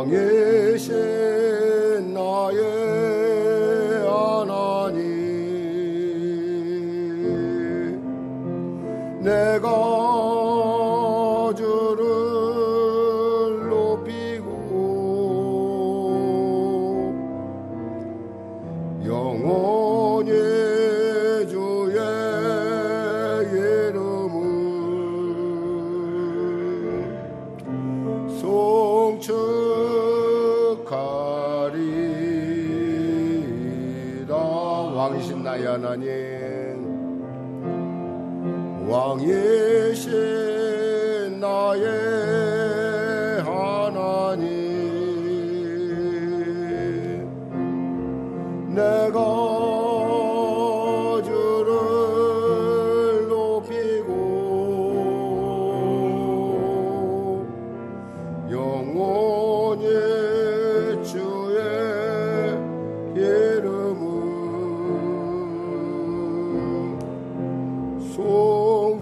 왕이신 나의 하나님, 내가 주를 높이고 영원히 주의 이름을 송축하리라. 왕이신 나의 하나님, 왕이신 나의 하나님, 내가 주를 높이고 영원히 주의 이름을 송축하리라.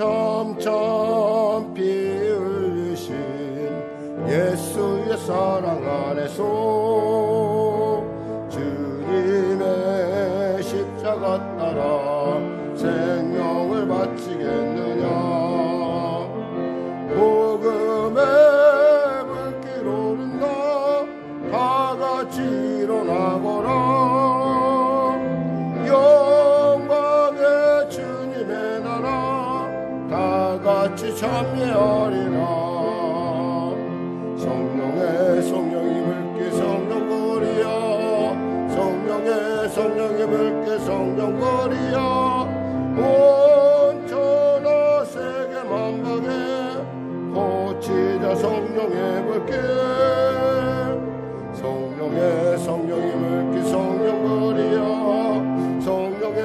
참 피 흘리신 예수의 사랑 안에서 주님의 십자가 따라 생명을 바치겠느냐. 복음의 불길 오른다 다같이 일어나거라. 영광의 주님의 나라 다같이 참여하리라. 성령의 물기 성령거리야, 성령의 물기 성령거리야. 온 천하 세계 만방에 고치자 성령의 물기. 성령의 물기 성령거리야, 성령의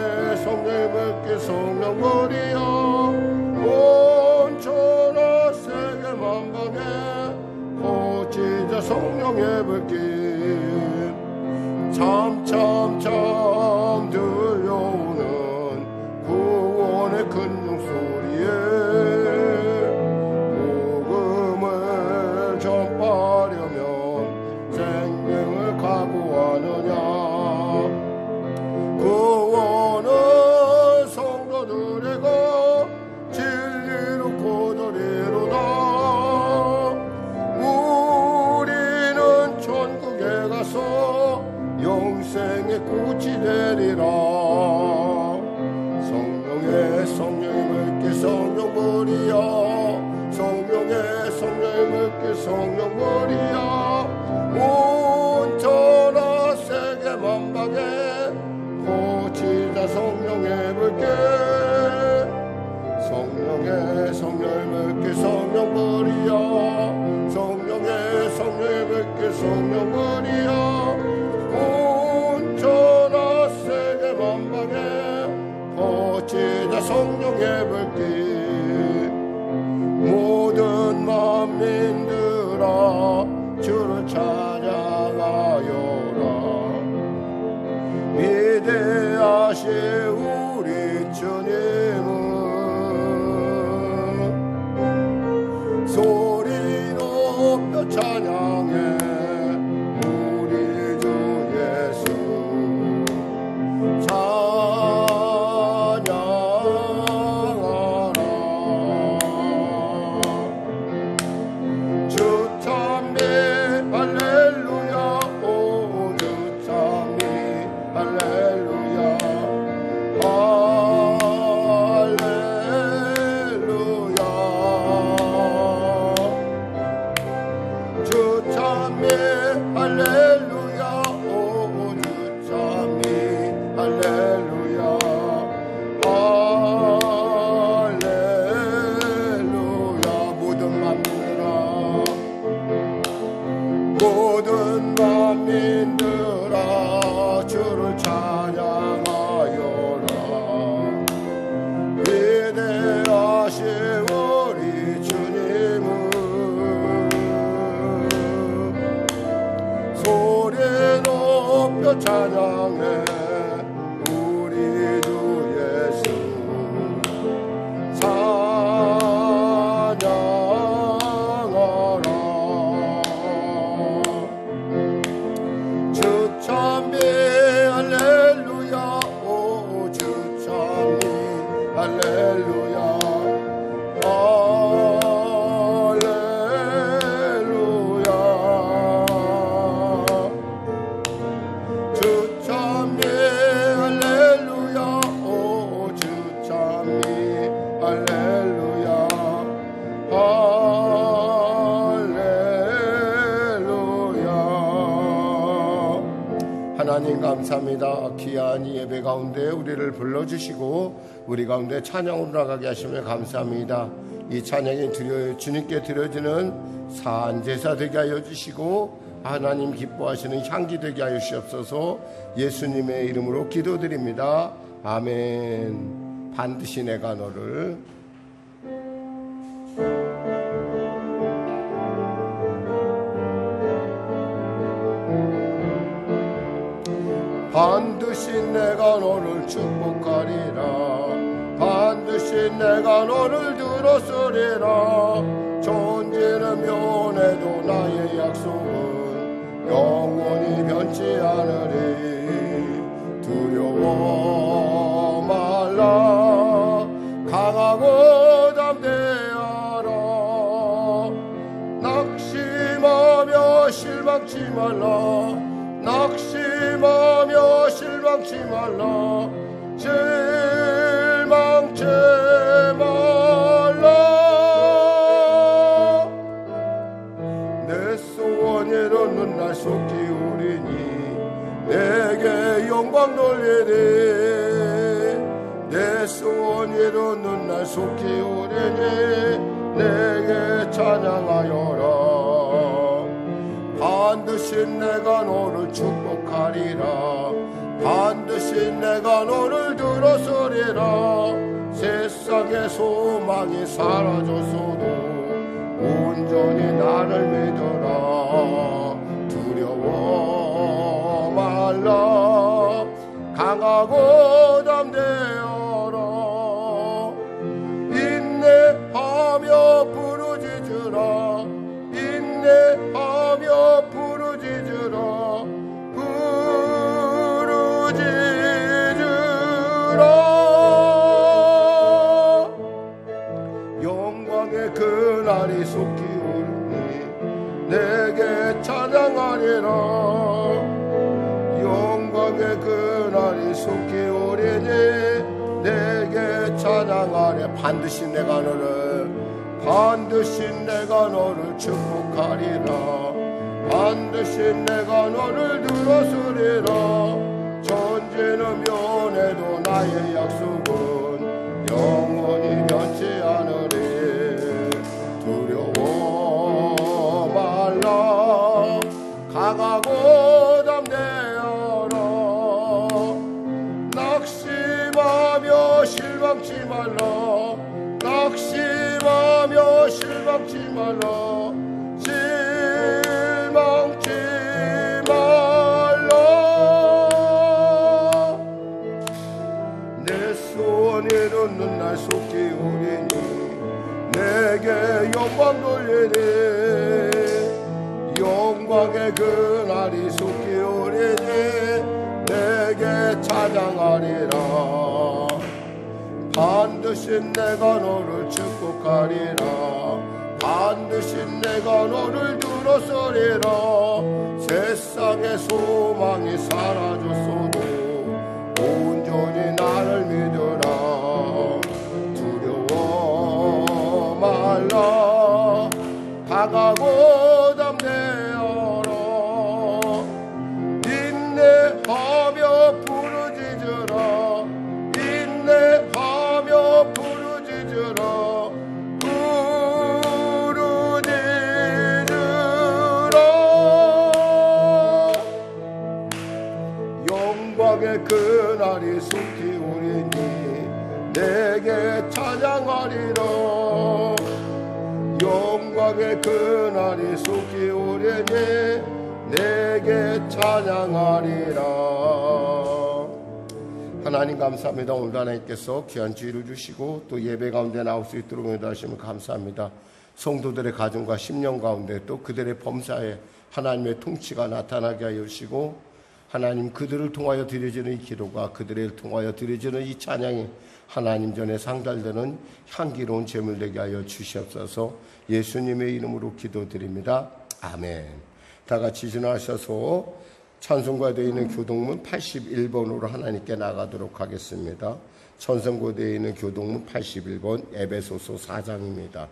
물기 성령거리야. 온 천하 세계 만방에 고치자 성령의 불길. 참 들려오는 구원의 큰 용소리에 복음을 전파하려면 생명을 각오하느냐. 구원은 성도들에게 진리로 고더리로다. 우리는 천국에 가서 영생의 꽃이 되리라. 성령의 물길 성령거리야, 성령의 물길 성령거리야. 온 천하 세계 만방에 고치자 성령의 물길. 성령의 물길 성령거리야, 성령의 물길 성령거리야. 온 천하 세계 만방에 고치자 성령의 불길. 모든 만민들아 주를 찬양하여라. 위대하신 우리 주님은 소리 높여 찬양해. 우리 주 예수 찬양하라. 주 찬미 할렐루야. 오 주 찬미 할렐루야. 할렐루야. 주 찬미 할렐루야. 오 주 찬미 할렐루야. 할렐루야. 모든 만민들아 주를 찬양하여라. 위대하신 우리 주님은 소리 높여 찬양해. 하나님 감사합니다. 귀한 이 예배 가운데 우리를 불러주시고 우리 가운데 찬양으로 나가게 하시며 감사합니다. 이 찬양이 주님께 드려지는 산제사 되게 하여 주시고 하나님 기뻐하시는 향기 되게 하여 주시옵소서. 예수님의 이름으로 기도드립니다. 아멘. 반드시 내가 너를 반드시 내가 너를 축복하리라. 반드시 내가 너를 들었으리라. 존재는 변해도 나의 약속은 영원히 변치 않으리. 두려워 말라. 강하고 담대하라. 낙심하며 실망치 말라. 낙심하며 실망치 말라. 실망치 말라. 내 소원 이루는 날 속 기울이니 내게 영광 돌리리. 내 소원 이루는 날 속 기울이니 내게 찬양하여라. 반드시 내가 너를 축복하리라. 반드시 내가 너를 들었으리라. 세상의 소망이 사라졌어도 온전히 나를 믿어라. 두려워 말라. 강하고 담대하라. 인내하며 부르짖으라. 인내하며 부르짖으라. 부르짖으라. 영광의 그날이 속히 오르니 내게 찬양하리라. 영광의 그날이 속히 오르니 내게 찬양하리라. 반드시 내가 너를 축복하리라. 반드시 내가 너를 들었으리라. 존재는 변해도 나의 약속은 영원히 변치 않으리. 두려워 말라. 강하고 담대하라. 낙심하며 실망치 말라. 낙심하며 실망치 말라. 실망치 말라. 내 소원 이루는 날 속 기울이니 내게 영광 돌리리. 영광의 그날이 속 기울이니 내게 찬양하리라. 반드시 내가 너를 축복하리라. 반드시 내가 너를 들었으리라. 세상의 소망이 사라졌어도 온전히 나를 믿으라. 두려워 말라. 강하고 담대하라. 인내하며 부르짖으라. 인내하며 부르짖으라. 부르짖으라. 영광의 그날이 속히 오리니 내게 찬양하리라. 영광의 그날이 속히 오리니 내게 찬양하리라. 하나님 감사합니다. 오늘도 하나님께서 귀한 주의를 주시고 또 예배 가운데 나올 수 있도록 인도하시면 감사합니다. 성도들의 가정과 심령 가운데 또 그들의 범사에 하나님의 통치가 나타나게 하여 주시고 하나님 그들을 통하여 드려지는 이 기도가 그들을 통하여 드려지는 이 찬양이 하나님 전에 상달되는 향기로운 제물 되게 하여 주시옵소서. 예수님의 이름으로 기도드립니다. 아멘. 다 같이 진화하셔서 찬송가되어 있는 교동문 81번으로 하나님께 나가도록 하겠습니다. 찬송가되어 있는 교동문 81번 에베소서 4장입니다.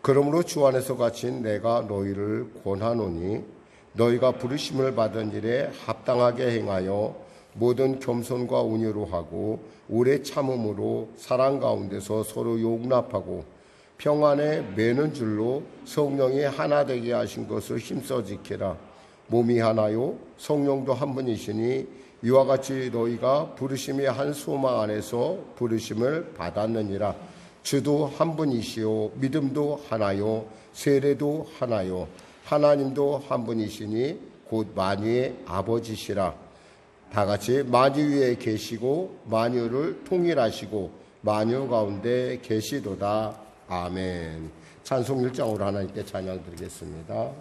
그러므로 주 안에서 갇힌 내가 너희를 권하노니 너희가 부르심을 받은 일에 합당하게 행하여 모든 겸손과 온유로 하고 오래 참음으로 사랑 가운데서 서로 용납하고 평안에 매는 줄로 성령이 하나 되게 하신 것을 힘써 지키라. 몸이 하나요 성령도 한 분이시니 이와 같이 너희가 부르심이 한 소망 안에서 부르심을 받았느니라. 주도 한 분이시요 믿음도 하나요 세례도 하나요 하나님도 한 분이시니 곧 만유의 아버지시라. 다 같이 만유 위에 계시고 만유를 통일하시고 만유 가운데 계시도다. 아멘. 찬송 1장으로 하나님께 찬양 드리겠습니다.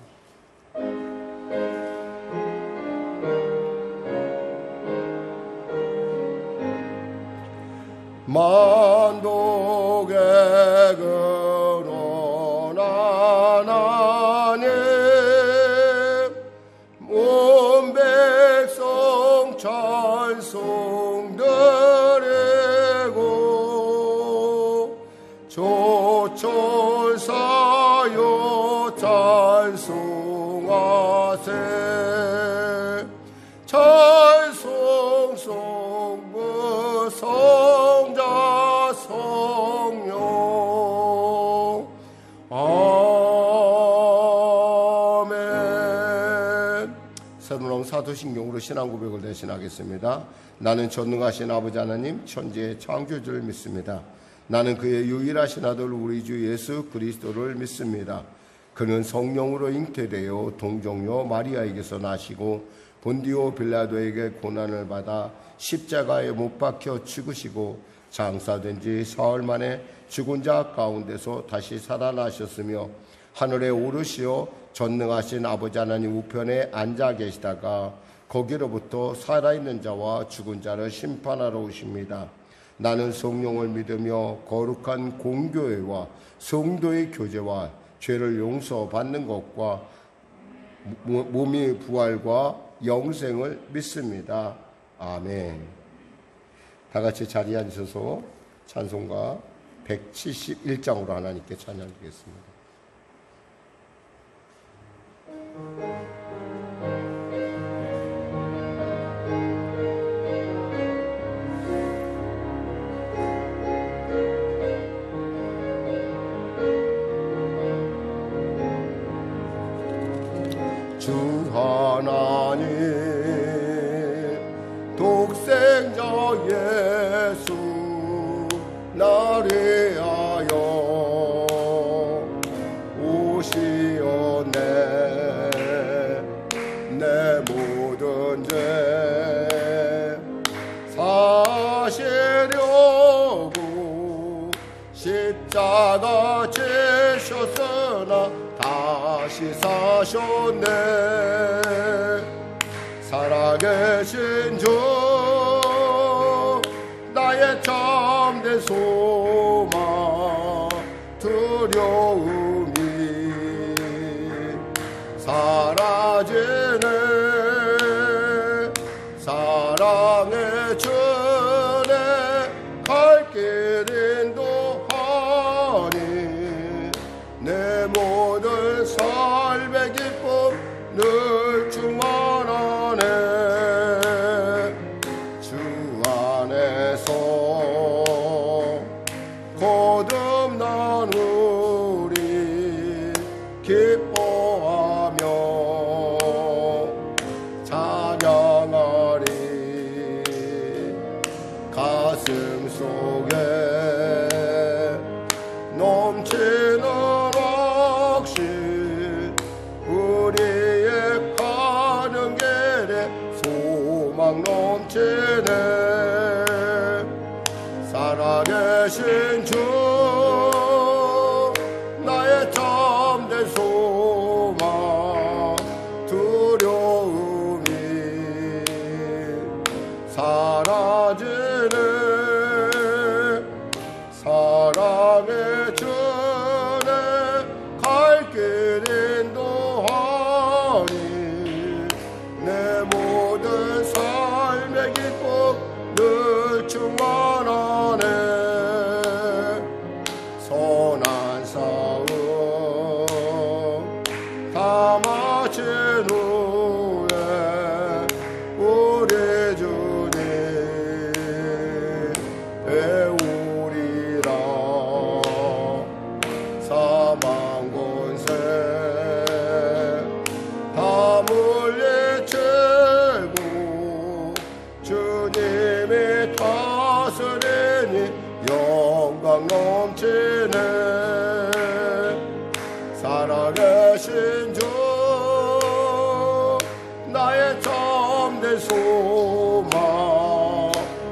만독의 근원 하나님 온 백성 찬송 드리고 조천사여 찬송하세. 찬송 성부 성자 성령 아멘. 새로 나온 사도신경으로 신앙 고백을 대신하겠습니다. 나는 전능하신 아버지 하나님 천지의 창조주를 믿습니다. 나는 그의 유일하신 아들 우리 주 예수 그리스도를 믿습니다. 그는 성령으로 잉태되어 동정녀 마리아에게서 나시고 본디오 빌라도에게 고난을 받아 십자가에 못 박혀 죽으시고 장사된 지 사흘 만에 죽은 자 가운데서 다시 살아나셨으며 하늘에 오르시어 전능하신 아버지 하나님 우편에 앉아 계시다가 거기로부터 살아있는 자와 죽은 자를 심판하러 오십니다. 나는 성령을 믿으며 거룩한 공교회와 성도의 교제와 죄를 용서받는 것과 몸의 부활과 영생을 믿습니다. 아멘. 다 같이 자리에 앉으셔서 찬송가 171장으로 하나님께 찬양드리겠습니다. 주 하나님 독생자 예수 나를 위하여 오시었네. 내 모든 죄 사시려고 십자가 지셨으나 다시 사셨네. 살아계신 주 나의 참된 소망 두려움이 사라지네. 사랑의 주내 갈 길 인도하니 내 모든 삶의 기쁨 늘 충만하네. 주 안에서 거듭난 우리 기뻐하며 찬양하리. 가슴 속에 넘치는 확신 우리의 가는 길에 소망 넘치네. 살아계신 주 나의 참된 소망 두려움이 사라지네. 사랑의 주내 갈 길 인도하니 내 모든 삶의 기쁨 늘 충만하네. 영광 넘치네 살아계신 주 나의 참된 소망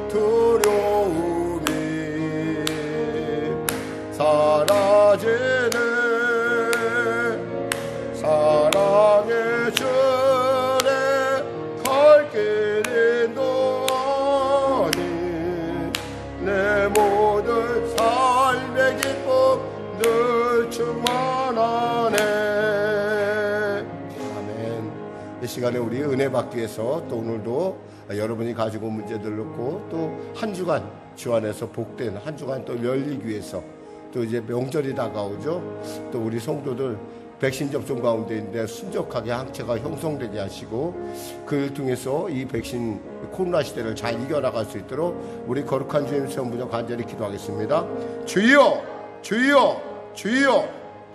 두려움이 사라지네 사랑의 주내 갈 길 인도하니 내 모든 삶의 기쁨 늘 충만하네. 아멘. 이 시간에 우리 은혜 받기 위해서 또 오늘도 여러분이 가지고 온 문제들 놓고 또 한 주간 주 안에서 복된 한 주간 또 열리기 위해서 또 이제 명절이 다가오죠. 또 우리 성도들 백신 접종 가운데인데 순적하게 항체가 형성되게 하시고 그를 통해서 이 백신 코로나 시대를 잘 이겨나갈 수 있도록 우리 거룩한 주님 세움부터 간절히 기도하겠습니다. 주여 주여 주여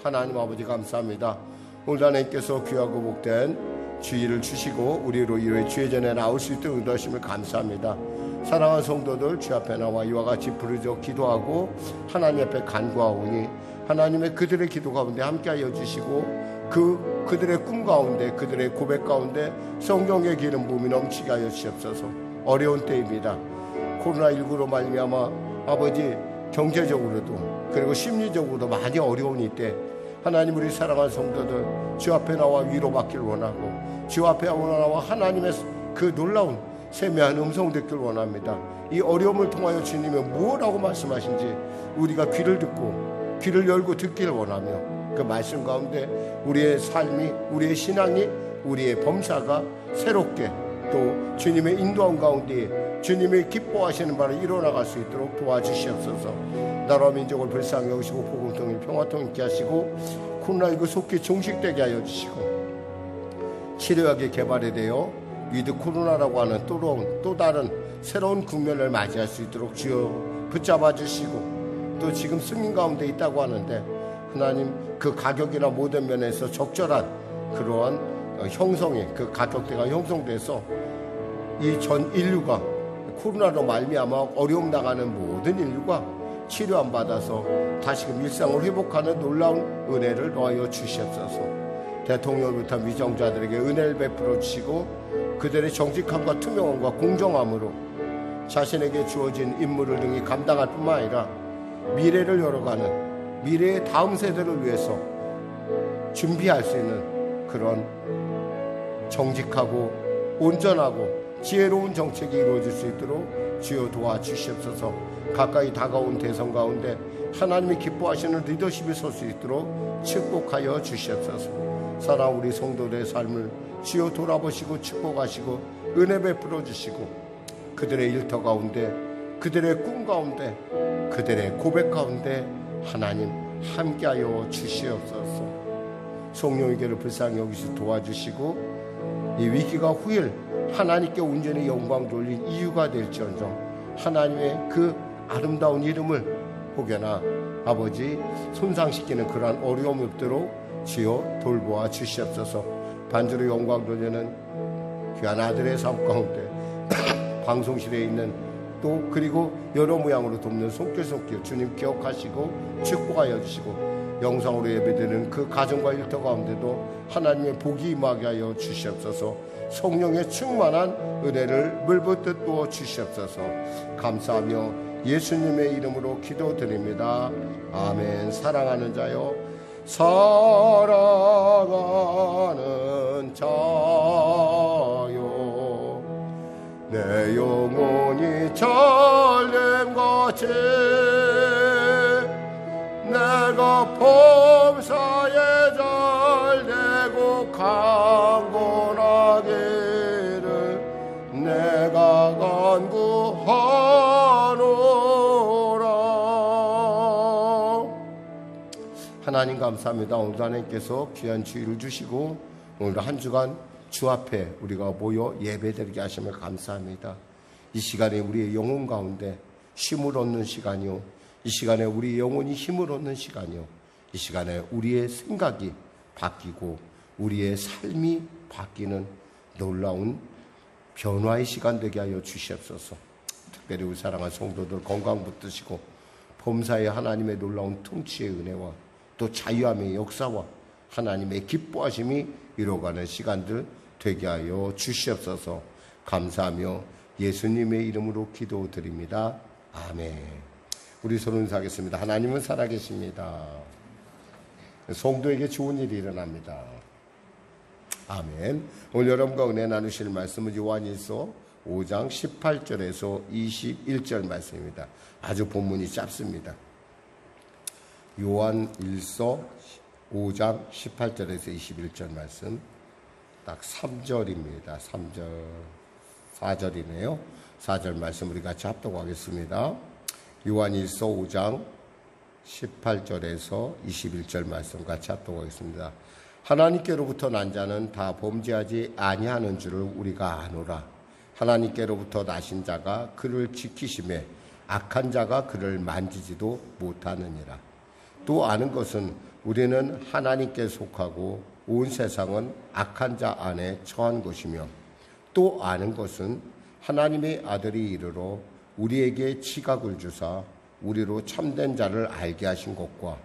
하나님 아버지 감사합니다. 오늘 하나님께서 귀하고 복된 주의를 주시고 우리로 이후에 주의 전에 나올 수 있도록 인도하심을 감사합니다. 사랑하는 성도들 주 앞에 나와 이와 같이 부르짖어 기도하고 하나님 앞에 간구하오니 하나님의 그들의 기도 가운데 함께하여 주시고 그들의 꿈 가운데 그들의 고백 가운데 성령의 기름 부음이 넘치게 하여 주시옵소서. 어려운 때입니다. 코로나19로 말미암아 아버지 경제적으로도 그리고 심리적으로도 많이 어려운 이때 하나님 우리 사랑하는 성도들 주 앞에 나와 위로받기를 원하고 주 앞에 나와 하나님의 그 놀라운 세미한 음성 듣기를 원합니다. 이 어려움을 통하여 주님이 무엇라고 말씀하신지 우리가 귀를 듣고 귀를 열고 듣기를 원하며 그 말씀 가운데 우리의 삶이 우리의 신앙이 우리의 범사가 새롭게 또 주님의 인도함 가운데 주님의 기뻐하시는 바를 이뤄나갈 수 있도록 도와주시옵소서. 나라와 민족을 불쌍히 여기시고 복음통일 평화통 있게 하시고 코로나19 속히 종식되게 하여 주시고 치료약이 개발이 되어 위드 코로나라고 하는 또 다른 새로운 국면을 맞이할 수 있도록 주여 붙잡아 주시고 또 지금 승인 가운데 있다고 하는데 하나님 그 가격이나 모든 면에서 적절한 그러한 형성이 그 가격대가 형성돼서 이 전 인류가 코로나로 말미암아 어려움 당하는 모든 인류가 치료 안 받아서 다시금 일상을 회복하는 놀라운 은혜를 더하여 주시옵소서. 대통령부터 위정자들에게 은혜를 베풀어 주시고 그들의 정직함과 투명함과 공정함으로 자신에게 주어진 임무를 능히 감당할 뿐만 아니라 미래를 열어가는 미래의 다음 세대를 위해서 준비할 수 있는 그런 정직하고 온전하고 지혜로운 정책이 이루어질 수 있도록 주여 도와주시옵소서. 가까이 다가온 대선 가운데 하나님이 기뻐하시는 리더십이 설 수 있도록 축복하여 주시옵소서. 사랑 우리 성도들의 삶을 주여 돌아보시고 축복하시고 은혜 베풀어 주시고 그들의 일터 가운데 그들의 꿈 가운데 그들의 고백 가운데 하나님 함께하여 주시옵소서. 성령에게를 불쌍히 여기시 도와주시고 이 위기가 후일 하나님께 온전히 영광 돌린 이유가 될지언정 하나님의 그 아름다운 이름을 혹여나 아버지 손상시키는 그러한 어려움이 없도록 주여 돌보아 주시옵소서. 반주로 영광 돌리는 귀한 아들의 삶 가운데 방송실에 있는 또 그리고 여러 모양으로 돕는 손길 주님 기억하시고 축복하여 주시고 영상으로 예배드리는 그 가정과 일터 가운데도 하나님의 복이 임하게 하여 주시옵소서. 성령의 충만한 은혜를 물붓듯 부어 주시옵소서. 감사하며 예수님의 이름으로 기도드립니다. 아멘. 사랑하는 자요 사랑하는 자요 내 영혼이 잘됨같이 내가 범사에 잘되고 강건하기를 내가 간구하노라. 하나님 감사합니다. 오늘도 하나님께서 귀한 주의를 주시고 오늘도 한 주간 주 앞에 우리가 모여 예배드리게 하심을 감사합니다. 이 시간에 우리의 영혼 가운데 쉼을 얻는 시간이요 이 시간에 우리 영혼이 힘을 얻는 시간이요 이 시간에 우리의 생각이 바뀌고 우리의 삶이 바뀌는 놀라운 변화의 시간 되게 하여 주시옵소서. 특별히 우리 사랑하는 성도들 건강 붙드시고 범사에 하나님의 놀라운 통치의 은혜와 또 자유함의 역사와 하나님의 기뻐하심이 이루어가는 시간들 되게 하여 주시옵소서. 감사하며 예수님의 이름으로 기도드립니다. 아멘. 우리 서로 인사하겠습니다. 하나님은 살아계십니다. 성도에게 좋은 일이 일어납니다. 아멘. 오늘 여러분과 은혜 나누실 말씀은 요한일서 5장 18절에서 21절 말씀입니다. 아주 본문이 짧습니다. 요한일서 5장 18절에서 21절 말씀 딱 3절입니다. 3절 4절이네요. 4절 말씀 우리 같이 합독하겠습니다. 요한일서 5장 18절에서 21절 말씀 같이 합독하겠습니다. 하나님께로부터 난 자는 다 범죄하지 아니하는 줄을 우리가 아노라. 하나님께로부터 나신 자가 그를 지키심에 악한 자가 그를 만지지도 못하느니라. 또 아는 것은 우리는 하나님께 속하고 온 세상은 악한 자 안에 처한 것이며, 또 아는 것은 하나님의 아들이 이르러 우리에게 지각을 주사 우리로 참된 자를 알게 하신 것과,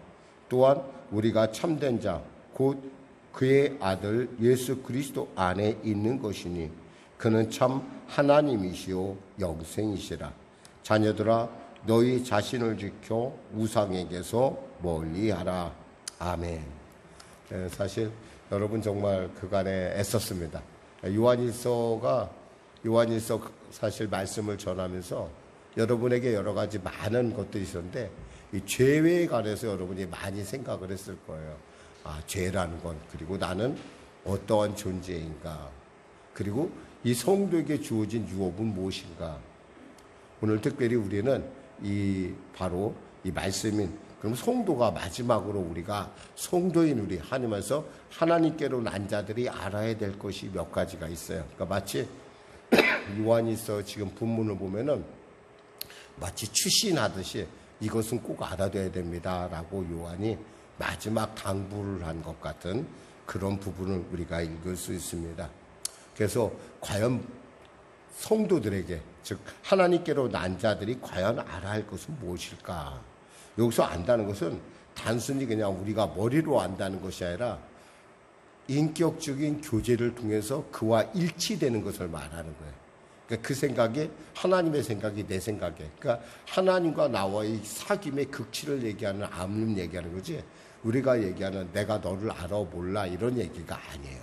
또한 우리가 참된 자 곧 그의 아들 예수 그리스도 안에 있는 것이니 그는 참 하나님이시요 영생이시라. 자녀들아, 너희 자신을 지켜 우상에게서 멀리하라. 아멘. 사실 여러분 정말 그간에 애썼습니다. 요한일서 사실 말씀을 전하면서 여러분에게 여러 가지 많은 것들이 있었는데 이 죄에 관해서 여러분이 많이 생각을 했을 거예요. 아, 죄라는 건, 그리고 나는 어떠한 존재인가, 그리고 이 성도에게 주어진 유업은 무엇인가. 오늘 특별히 우리는 바로 이 말씀인, 그럼 성도가 마지막으로 우리가 성도인 우리 하나님에서 하나님께로 난 자들이 알아야 될 것이 몇 가지가 있어요. 그러니까 마치 요한일서 지금 본문을 보면은 마치 추신하듯이 이것은 꼭 알아둬야 됩니다라고 요한이 마지막 당부를 한 것 같은 그런 부분을 우리가 읽을 수 있습니다. 그래서 과연 성도들에게, 즉 하나님께로 난 자들이 과연 알아야 할 것은 무엇일까? 여기서 안다는 것은 단순히 그냥 우리가 머리로 안다는 것이 아니라 인격적인 교제를 통해서 그와 일치되는 것을 말하는 거예요. 그러니까 그 생각이 하나님의 생각이 내 생각에, 그러니까 하나님과 나와의 사귐의 극치를 얘기하는, 암름 얘기하는 거지, 우리가 얘기하는 내가 너를 알아 몰라 이런 얘기가 아니에요.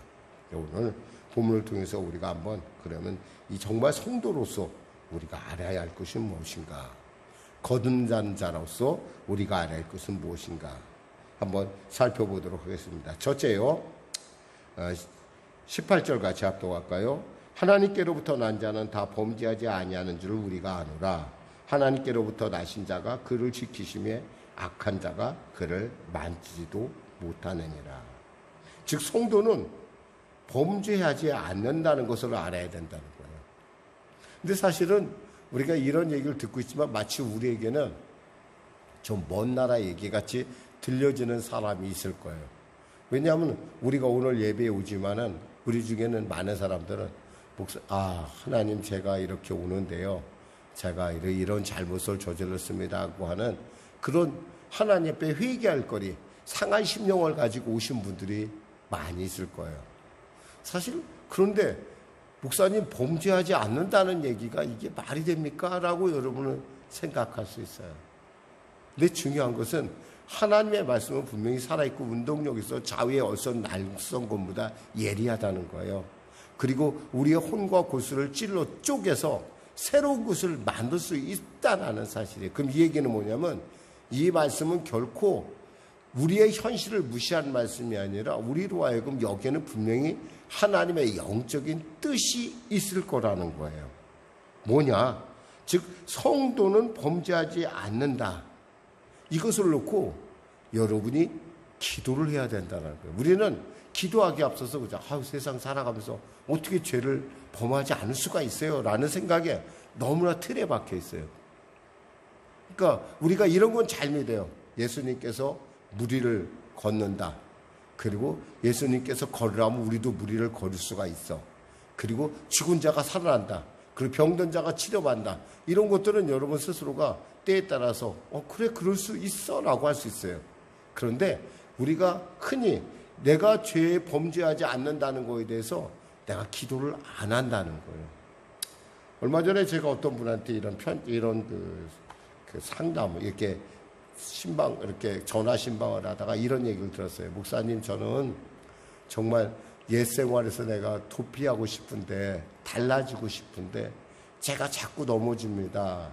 오늘 본문을 통해서 우리가 한번 그러면 이 정말 성도로서 우리가 알아야 할 것이 무엇인가, 거듭난 자로서 우리가 알아야 할 것은 무엇인가 한번 살펴보도록 하겠습니다. 첫째요, 18절 같이 합독할까요? 하나님께로부터 난 자는 다 범죄하지 아니하는 줄을 우리가 아노라. 하나님께로부터 나신 자가 그를 지키심에 악한 자가 그를 만지지도 못하느니라. 즉 성도는 범죄하지 않는다는 것을 알아야 된다는 거예요. 근데 사실은 우리가 이런 얘기를 듣고 있지만 마치 우리에게는 좀 먼 나라 얘기같이 들려지는 사람이 있을 거예요. 왜냐하면 우리가 오늘 예배에 오지만은 우리 중에는 많은 사람들은 하나님 제가 이렇게 오는데요, 제가 이런 잘못을 저질렀습니다 하고 하는 그런 하나님 앞에 회개할 거리, 상한 심령을 가지고 오신 분들이 많이 있을 거예요. 사실 그런데 목사님 범죄하지 않는다는 얘기가 이게 말이 됩니까? 라고 여러분은 생각할 수 있어요. 근데 중요한 것은 하나님의 말씀은 분명히 살아있고 운동력 있어 좌우에 어선 날선 것보다 예리하다는 거예요. 그리고 우리의 혼과 골수를 찔러 쪼개서 새로운 것을 만들 수 있다는 사실이에요. 그럼 이 얘기는 뭐냐면 이 말씀은 결코 우리의 현실을 무시한 말씀이 아니라 우리로 하여금 여기에는 분명히 하나님의 영적인 뜻이 있을 거라는 거예요. 뭐냐? 즉 성도는 범죄하지 않는다. 이것을 놓고 여러분이 기도를 해야 된다는 거예요. 우리는 기도하기 앞서서 그죠? 세상 살아가면서 어떻게 죄를 범하지 않을 수가 있어요? 라는 생각에 너무나 틀에 박혀 있어요. 그러니까 우리가 이런 건 잘 믿어요. 예수님께서 무리를 걷는다. 그리고 예수님께서 걸으라면 우리도 무리를 걸을 수가 있어. 그리고 죽은 자가 살아난다. 그리고 병든 자가 치료받는다. 이런 것들은 여러분 스스로가 때에 따라서 그래 그럴 수 있어 라고 할 수 있어요. 그런데 우리가 흔히 내가 죄에 범죄하지 않는다는 거에 대해서 내가 기도를 안 한다는 거예요. 얼마 전에 제가 어떤 분한테 이런 그 상담 이렇게 이렇게 전화 신방을 하다가 이런 얘기를 들었어요. 목사님, 저는 정말 옛 생활에서 내가 도피하고 싶은데, 달라지고 싶은데 제가 자꾸 넘어집니다.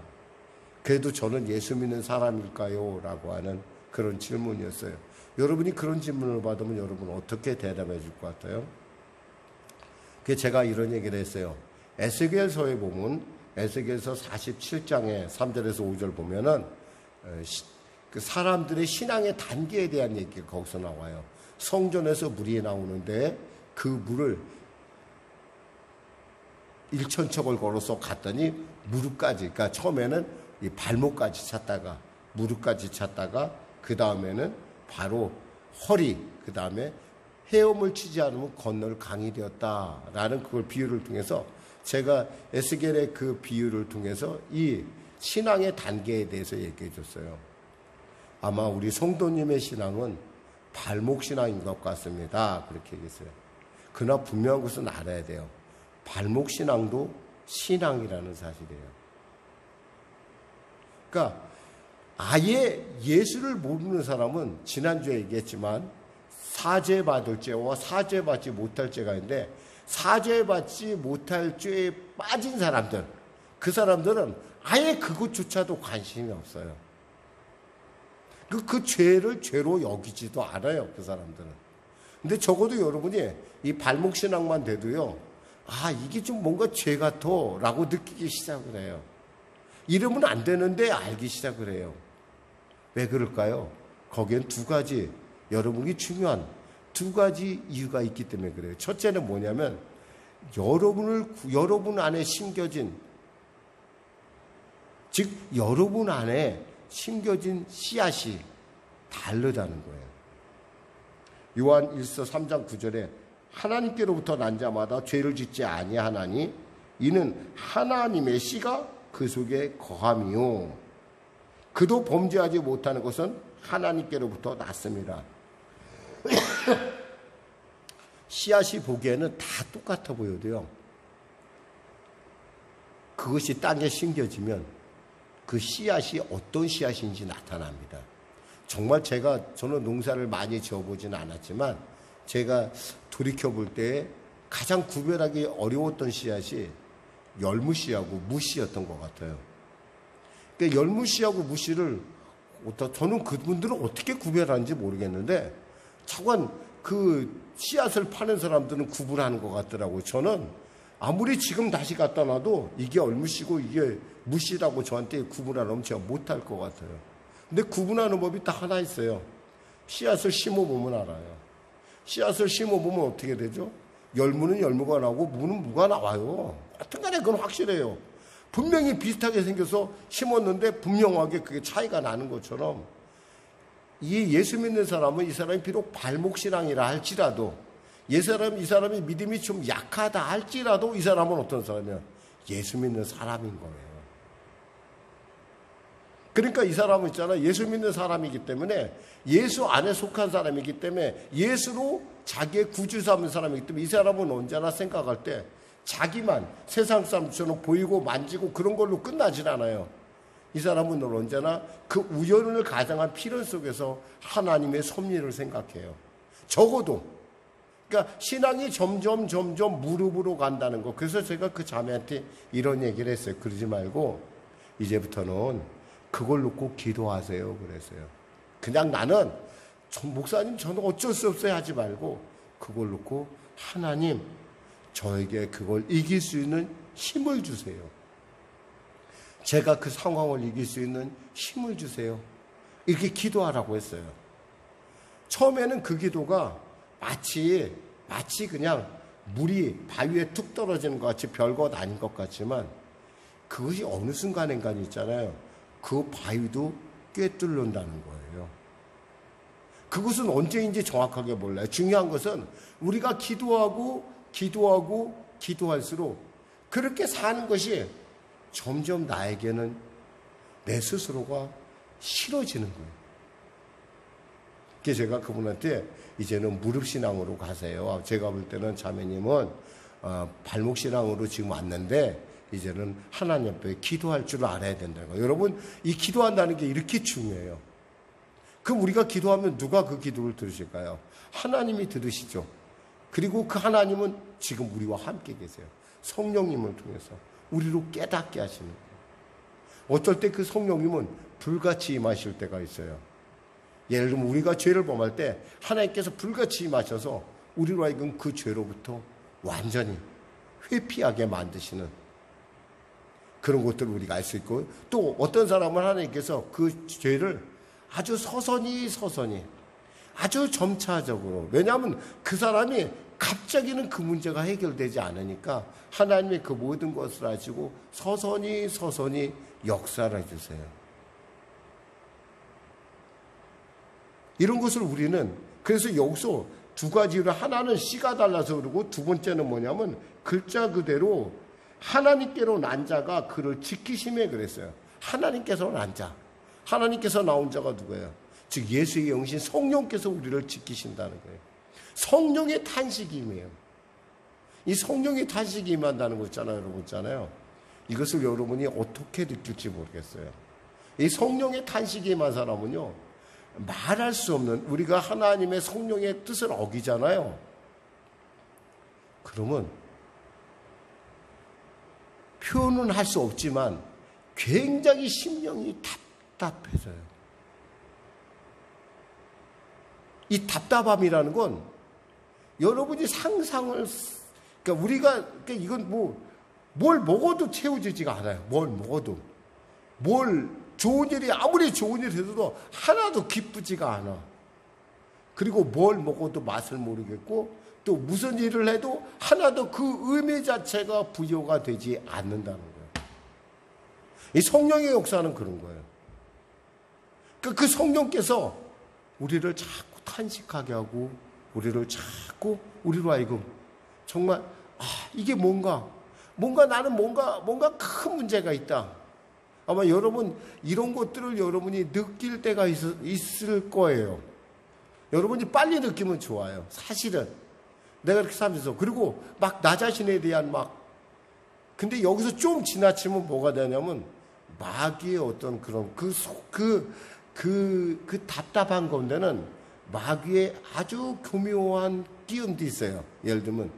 그래도 저는 예수 믿는 사람일까요? 라고 하는 그런 질문이었어요. 여러분이 그런 질문을 받으면 여러분 어떻게 대답해 줄 것 같아요? 그래서 제가 이런 얘기를 했어요. 에스겔서에 보면 에스겔서 47장의 3절에서 5절 보면은 그 사람들의 신앙의 단계에 대한 얘기가 거기서 나와요. 성전에서 물이 나오는데 그 물을 1,000척을 걸어서 갔더니 무릎까지, 그러니까 처음에는 이 발목까지 찼다가 무릎까지 찼다가 그 다음에는 바로 허리, 그 다음에 헤엄을 치지 않으면 건널 강이 되었다라는 그걸 비유를 통해서 제가 에스겔의 그 비유를 통해서 이 신앙의 단계에 대해서 얘기해 줬어요. 아마 우리 성도님의 신앙은 발목 신앙인 것 같습니다. 그렇게 얘기했어요. 그러나 분명한 것은 알아야 돼요. 발목 신앙도 신앙이라는 사실이에요. 그러니까 아예 예수를 모르는 사람은 지난주에 얘기했지만 사죄받을 죄와 사죄받지 못할 죄가 있는데, 사죄받지 못할 죄에 빠진 사람들, 그 사람들은 아예 그것조차도 관심이 없어요. 그 죄를 죄로 여기지도 않아요, 그 사람들은. 근데 적어도 여러분이 이 발목 신앙만 돼도요, 이게 좀 뭔가 죄 같아 라고 느끼기 시작을 해요. 이러면 안 되는데 알기 시작을 해요. 왜 그럴까요? 거기엔 두 가지, 여러분이 중요한 두 가지 이유가 있기 때문에 그래요. 첫째는 뭐냐면 여러분 안에 심겨진, 즉 여러분 안에 심겨진 씨앗이 다르다는 거예요. 요한 1서 3장 9절에 하나님께로부터 난 자마다 죄를 짓지 아니하나니 이는 하나님의 씨가 그 속에 거함이요 그도 범죄하지 못하는 것은 하나님께로부터 났습니다. 씨앗이 보기에는 다 똑같아 보여도요, 그것이 땅에 심겨지면 그 씨앗이 어떤 씨앗인지 나타납니다. 정말 저는 농사를 많이 지어보지는 않았지만 제가 돌이켜볼 때 가장 구별하기 어려웠던 씨앗이 열무씨하고 무씨였던 것 같아요. 그러니까 열무씨하고 무씨를 저는 그분들은 어떻게 구별하는지 모르겠는데 차관 그 씨앗을 파는 사람들은 구분하는 것 같더라고요. 저는 아무리 지금 다시 갖다 놔도 이게 열무씨고 이게 무씨라고 저한테 구분하려면 제가 못할 것 같아요. 근데 구분하는 법이 딱 하나 있어요. 씨앗을 심어보면 알아요. 씨앗을 심어보면 어떻게 되죠? 열무는 열무가 나오고 무는 무가 나와요. 하여튼 간에 그건 확실해요. 분명히 비슷하게 생겨서 심었는데 분명하게 그게 차이가 나는 것처럼 이 예수 믿는 사람은 이 사람이 비록 발목신앙이라 할지라도 이 사람이 믿음이 좀 약하다 할지라도 이 사람은 어떤 사람이야? 예수 믿는 사람인 거예요. 그러니까 이 사람은 있잖아, 예수 믿는 사람이기 때문에 예수 안에 속한 사람이기 때문에 예수로 자기의 구주 삼은 사람이기 때문에 이 사람은 언제나 생각할 때 자기만 세상 사람처럼 보이고 만지고 그런 걸로 끝나질 않아요. 이 사람은 언제나 그 우연을 가장한 필연 속에서 하나님의 섭리를 생각해요. 적어도 그러니까 신앙이 점점 무릎으로 간다는 거. 그래서 제가 그 자매한테 이런 얘기를 했어요. 그러지 말고 이제부터는 그걸 놓고 기도하세요. 그랬어요. 그냥 나는 목사님 저는 어쩔 수 없어요 하지 말고 그걸 놓고 하나님 저에게 그걸 이길 수 있는 힘을 주세요. 제가 그 상황을 이길 수 있는 힘을 주세요. 이렇게 기도하라고 했어요. 처음에는 그 기도가 마치 그냥 물이 바위에 툭 떨어지는 것 같이 별것 아닌 것 같지만 그것이 어느 순간인가 있잖아요. 그 바위도 꿰뚫는다는 거예요. 그것은 언제인지 정확하게 몰라요. 중요한 것은 우리가 기도할수록 그렇게 사는 것이 점점 나에게는 내 스스로가 싫어지는 거예요. 그래서 제가 그분한테 이제는 무릎신앙으로 가세요. 제가 볼 때는 자매님은 발목신앙으로 지금 왔는데 이제는 하나님 앞에 기도할 줄 알아야 된다는 거예요. 여러분, 이 기도한다는 게 이렇게 중요해요. 그럼 우리가 기도하면 누가 그 기도를 들으실까요? 하나님이 들으시죠. 그리고 그 하나님은 지금 우리와 함께 계세요. 성령님을 통해서 우리로 깨닫게 하시는 거예요. 어쩔 때 그 성령님은 불같이 임하실 때가 있어요. 예를 들면 우리가 죄를 범할 때 하나님께서 불같이 임하셔서 우리로 하여금 그 죄로부터 완전히 회피하게 만드시는 그런 것들을 우리가 알 수 있고, 또 어떤 사람은 하나님께서 그 죄를 아주 서서히 아주 점차적으로, 왜냐하면 그 사람이 갑자기는 그 문제가 해결되지 않으니까 하나님의 그 모든 것을 가지고 서서히 역사를 해주세요. 이런 것을 우리는, 그래서 여기서 두 가지로, 하나는 씨가 달라서 그러고 두 번째는 뭐냐면 글자 그대로 하나님께로 난 자가 그를 지키심에 그랬어요. 하나님께서 난 자, 하나님께서 나온 자가 누구예요? 즉 예수의 영신 성령께서 우리를 지키신다는 거예요. 성령의 탄식이 임해요. 이 성령의 탄식이 임한다는 거 있잖아요. 여러분 있잖아요. 이것을 여러분이 어떻게 느낄지 모르겠어요. 이 성령의 탄식이 임한 사람은요, 말할 수 없는, 우리가 하나님의 성령의 뜻을 어기잖아요. 그러면 표현은 할 수 없지만 굉장히 심령이 답답해져요. 이 답답함이라는 건 여러분이 상상을, 그러니까 우리가, 그러니까 이건 뭘 먹어도 채워지지가 않아요. 뭘 먹어도. 좋은 일이, 아무리 좋은 일이 해도 하나도 기쁘지가 않아. 그리고 뭘 먹어도 맛을 모르겠고, 또 무슨 일을 해도 하나도 그 의미 자체가 부여가 되지 않는다는 거예요. 이 성령의 역사는 그런 거예요. 그 성령께서 우리를 자꾸 탄식하게 하고, 우리를 자꾸, 우리로 하여금 정말, 이게 뭔가 나는 뭔가 큰 문제가 있다. 아마 여러분 이런 것들을 여러분이 느낄 때가 있을 거예요. 여러분이 빨리 느끼면 좋아요. 사실은 내가 이렇게 살면서, 그리고 막 나 자신에 대한 근데 여기서 좀 지나치면 뭐가 되냐면 마귀의 어떤 그런 그 답답한 건데는 마귀의 아주 교묘한 끼움도 있어요. 예를 들면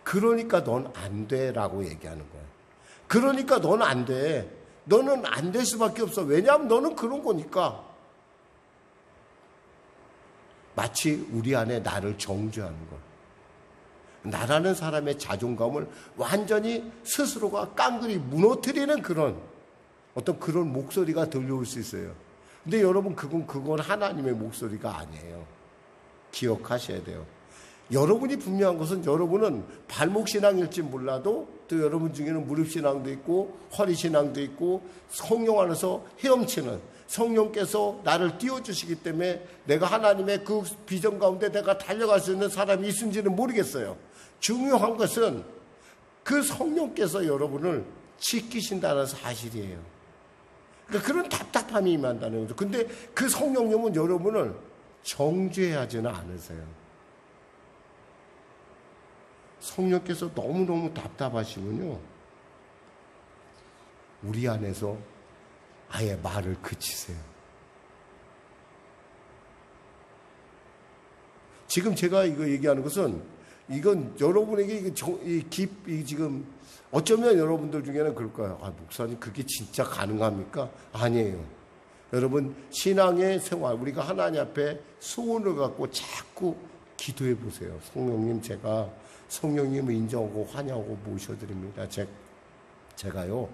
그러니까 넌 안 돼라고 얘기하는 거예요. 그러니까 넌 안 돼. 너는 안 될 수밖에 없어. 왜냐하면 너는 그런 거니까. 마치 우리 안에 나를 정죄하는 거. 나라는 사람의 자존감을 완전히 스스로가 깡그리 무너뜨리는 그런 어떤 그런 목소리가 들려올 수 있어요. 근데 여러분 그건 하나님의 목소리가 아니에요. 기억하셔야 돼요. 여러분이 분명한 것은, 여러분은 발목신앙일지 몰라도 또 여러분 중에는 무릎신앙도 있고 허리신앙도 있고 성령 안에서 헤엄치는 성령께서 나를 띄워주시기 때문에 내가 하나님의 그 비전 가운데 내가 달려갈 수 있는 사람이 있는지는 모르겠어요. 중요한 것은 그 성령께서 여러분을 지키신다는 사실이에요. 그러니까 그런 답답함이 임한다는 거죠. 근데 그 성령님은 여러분을 정죄하지는 않으세요. 성령께서 너무너무 답답하시면요, 우리 안에서 아예 말을 그치세요. 지금 제가 이거 얘기하는 것은, 이건 여러분에게 지금 어쩌면 여러분들 중에는 그럴 거예요. 목사님 그게 진짜 가능합니까? 아니에요. 여러분 신앙의 생활, 우리가 하나님 앞에 소원을 갖고 자꾸 기도해 보세요. 성령님, 제가 성령님을 인정하고 환영하고 모셔드립니다. 제가요,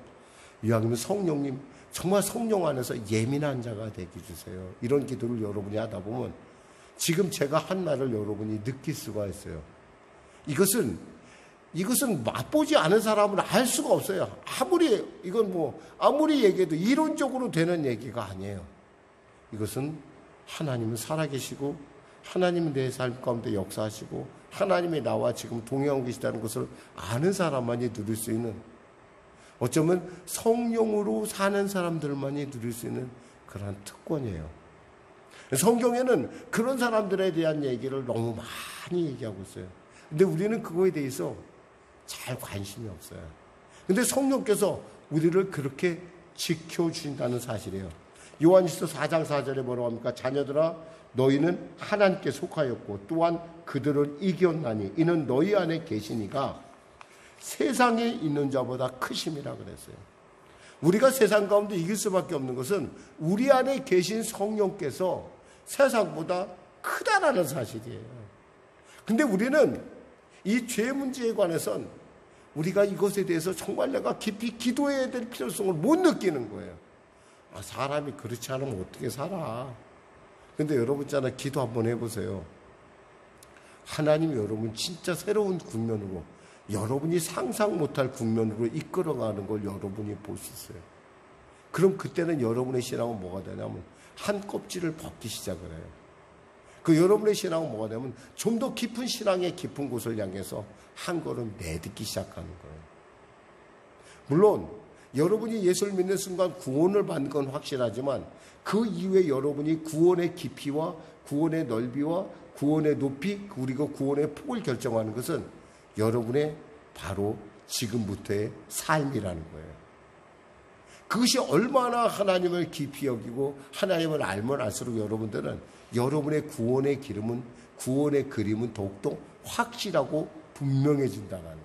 이왕이면 성령님, 정말 성령 안에서 예민한 자가 되게 해주세요. 이런 기도를 여러분이 하다 보면 지금 제가 한 말을 여러분이 느낄 수가 있어요. 이것은 맛보지 않은 사람은 알 수가 없어요. 아무리 얘기해도 이론적으로 되는 얘기가 아니에요. 이것은 하나님은 살아계시고 하나님은 내 삶 가운데 역사하시고 하나님이 나와 지금 동행하고 계시다는 것을 아는 사람만이 누릴 수 있는, 어쩌면 성령으로 사는 사람들만이 누릴 수 있는 그런 특권이에요. 성경에는 그런 사람들에 대한 얘기를 너무 많이 얘기하고 있어요. 근데 우리는 그거에 대해서 잘 관심이 없어요. 근데 성령께서 우리를 그렇게 지켜주신다는 사실이에요. 요한일서 4장 4절에 뭐라고 합니까? 자녀들아 너희는 하나님께 속하였고 또한 그들을 이겼나니 이는 너희 안에 계시니가 세상에 있는 자보다 크심이라 그랬어요. 우리가 세상 가운데 이길 수밖에 없는 것은 우리 안에 계신 성령께서 세상보다 크다라는 사실이에요. 근데 우리는 이 죄 문제에 관해서는 우리가 이것에 대해서 정말 내가 깊이 기도해야 될 필요성을 못 느끼는 거예요. 사람이 그렇지 않으면 어떻게 살아? 근데 여러분 있잖아요. 기도 한번 해보세요. 하나님이 여러분 진짜 새로운 국면으로, 여러분이 상상 못할 국면으로 이끌어가는 걸 여러분이 볼 수 있어요. 그럼 그때는 여러분의 신앙은 뭐가 되냐면 한 껍질을 벗기 시작을 해요. 그 여러분의 신앙은 뭐가 되냐면 좀 더 깊은 신앙의 깊은 곳을 향해서 한 걸음 내딛기 시작하는 거예요. 물론 여러분이 예수를 믿는 순간 구원을 받는 건 확실하지만 그 이후에 여러분이 구원의 깊이와 구원의 넓이와 구원의 높이 그리고 구원의 폭을 결정하는 것은 여러분의 바로 지금부터의 삶이라는 거예요. 그것이 얼마나 하나님을 깊이 여기고 하나님을 알면 알수록 여러분들은 여러분의 구원의 기름은 구원의 그림은 더욱더 확실하고 분명해진다는 거예요.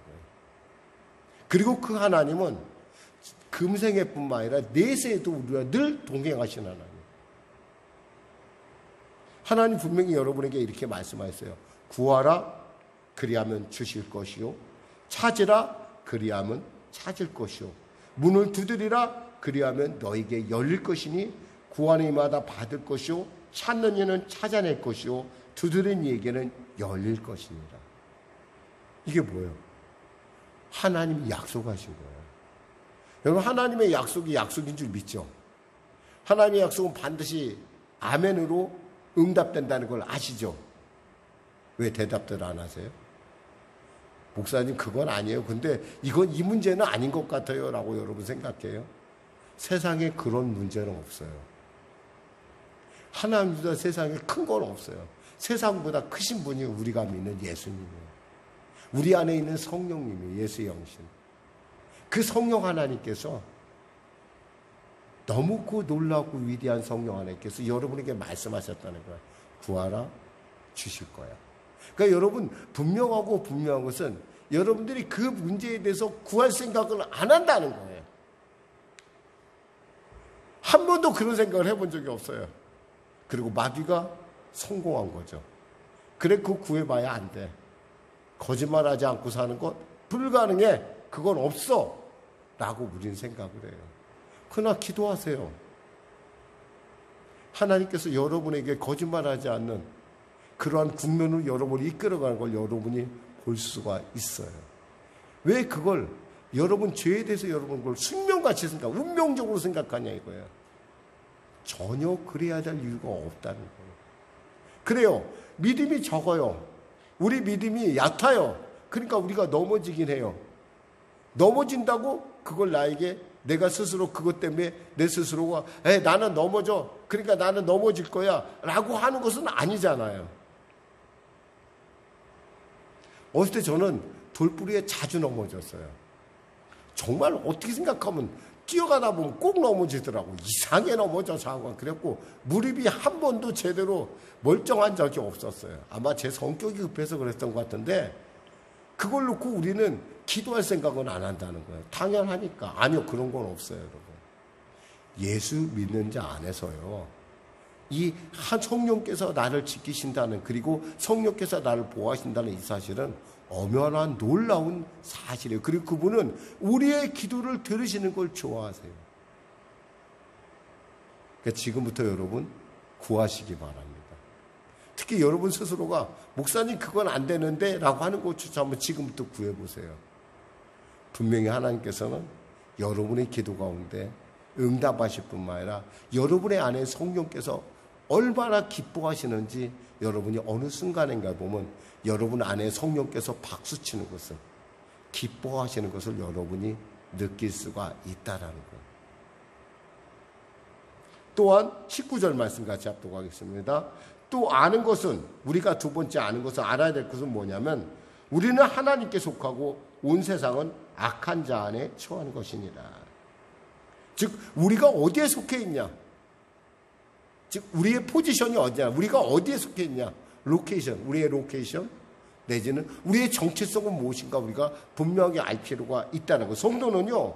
그리고 그 하나님은 금생애뿐만 아니라 내세에도 우리와 늘 동행하신 하나님. 하나님 분명히 여러분에게 이렇게 말씀하셨어요. 구하라 그리하면 주실 것이요 찾으라 그리하면 찾을 것이요 문을 두드리라 그리하면 너에게 열릴 것이니 구하는 이마다 받을 것이요 찾는 이는 찾아낼 것이요 두드린 이에게는 열릴 것이니라. 이게 뭐예요? 하나님이 약속하신 거예요. 여러분 하나님의 약속이 약속인 줄 믿죠? 하나님의 약속은 반드시 아멘으로 응답된다는 걸 아시죠? 왜 대답들 안 하세요? 목사님 그건 아니에요. 근데 이건 이 문제는 아닌 것 같아요 라고 여러분 생각해요? 세상에 그런 문제는 없어요. 하나님보다 세상에 큰 건 없어요. 세상보다 크신 분이 우리가 믿는 예수님이에요. 우리 안에 있는 성령님이 예수의 영신. 그 성령 하나님께서 너무 그 놀라고 위대한 성령 하나님께서 여러분에게 말씀하셨다는 거예요. 구하라 주실 거야. 그러니까 여러분 분명하고 분명한 것은 여러분들이 그 문제에 대해서 구할 생각을 안 한다는 거예요. 한 번도 그런 생각을 해본 적이 없어요. 그리고 마귀가 성공한 거죠. 그래 그거 구해봐야 안 돼. 거짓말하지 않고 사는 것 불가능해. 그건 없어. 라고 우리는 생각을 해요. 그러나 기도하세요. 하나님께서 여러분에게 거짓말하지 않는 그러한 국면으로 여러분을 이끌어가는 걸 여러분이 볼 수가 있어요. 왜 그걸 여러분 죄에 대해서 여러분 그걸 숙명같이 생각, 운명적으로 생각하냐 이거예요. 전혀 그래야 될 이유가 없다는 거예요. 그래요. 믿음이 적어요. 우리 믿음이 얕아요. 그러니까 우리가 넘어지긴 해요. 넘어진다고 그걸 나에게 내가 스스로 그것 때문에 내 스스로가 나는 넘어져. 그러니까 나는 넘어질 거야. 라고 하는 것은 아니잖아요. 어릴 때 저는 돌부리에 자주 넘어졌어요. 정말 어떻게 생각하면 뛰어가다 보면 꼭 넘어지더라고. 이상하게 넘어져서 하고. 그랬고 무릎이 한 번도 제대로 멀쩡한 적이 없었어요. 아마 제 성격이 급해서 그랬던 것 같은데 그걸 놓고 우리는 기도할 생각은 안 한다는 거예요. 당연하니까. 아니요. 그런 건 없어요. 여러분. 예수 믿는 자 안에서요. 이 한 성령께서 나를 지키신다는 그리고 성령께서 나를 보호하신다는 이 사실은 엄연한 놀라운 사실이에요. 그리고 그분은 우리의 기도를 들으시는 걸 좋아하세요. 그러니까 지금부터 여러분 구하시기 바랍니다. 특히 여러분 스스로가 목사님 그건 안 되는데 라고 하는 것조차 한번 지금부터 구해보세요. 분명히 하나님께서는 여러분의 기도 가운데 응답하실 뿐만 아니라 여러분의 안에 성령께서 얼마나 기뻐하시는지 여러분이 어느 순간인가 보면 여러분 안에 성령께서 박수치는 것을 기뻐하시는 것을 여러분이 느낄 수가 있다라는 거예요. 또한 19절 말씀 같이 합독하겠습니다. 또 아는 것은, 우리가 두 번째 아는 것은, 알아야 될 것은 뭐냐면 우리는 하나님께 속하고 온 세상은 악한 자 안에 처한 것이니라. 즉 우리가 어디에 속해 있냐, 즉 우리의 포지션이 어디냐, 우리가 어디에 속해 있냐, 로케이션, 우리의 로케이션 내지는 우리의 정체성은 무엇인가 우리가 분명히 알 필요가 있다는 것. 성도는요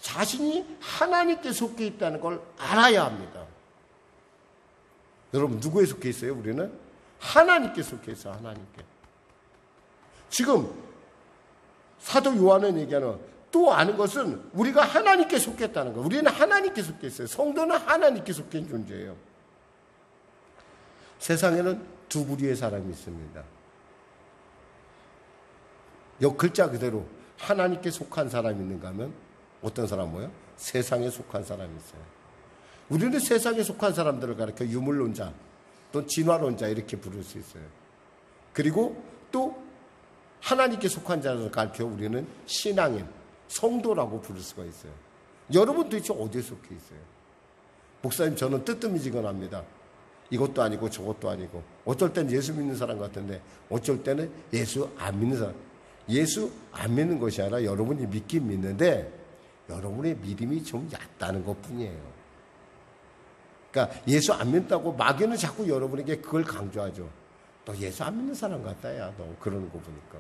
자신이 하나님께 속해 있다는 걸 알아야 합니다. 여러분 누구에 속해 있어요? 우리는 하나님께 속해 있어요. 하나님께. 지금 사도 요한은 얘기하는 또 아는 것은 우리가 하나님께 속했다는 거예요. 우리는 하나님께 속해 있어요. 성도는 하나님께 속해 있는 존재예요. 세상에는 두 부류의 사람이 있습니다. 글자 그대로 하나님께 속한 사람이 있는가 하면 어떤 사람 뭐예요? 세상에 속한 사람이 있어요. 우리는 세상에 속한 사람들을 가리켜 유물론자 또는 진화론자 이렇게 부를 수 있어요. 그리고 또 하나님께 속한 자를 가리켜 우리는 신앙인, 성도라고 부를 수가 있어요. 여러분 도대체 어디에 속해 있어요? 목사님 저는 뜨뜻미지근합니다. 이것도 아니고 저것도 아니고, 어쩔 때는 예수 믿는 사람 같은데 어쩔 때는 예수 안 믿는 사람. 예수 안 믿는 것이 아니라 여러분이 믿긴 믿는데 여러분의 믿음이 좀 얕다는 것뿐이에요. 그러니까 예수 안 믿다고 마귀는 자꾸 여러분에게 그걸 강조하죠. 너 예수 안 믿는 사람 같다 야, 너 그러는 거 보니까.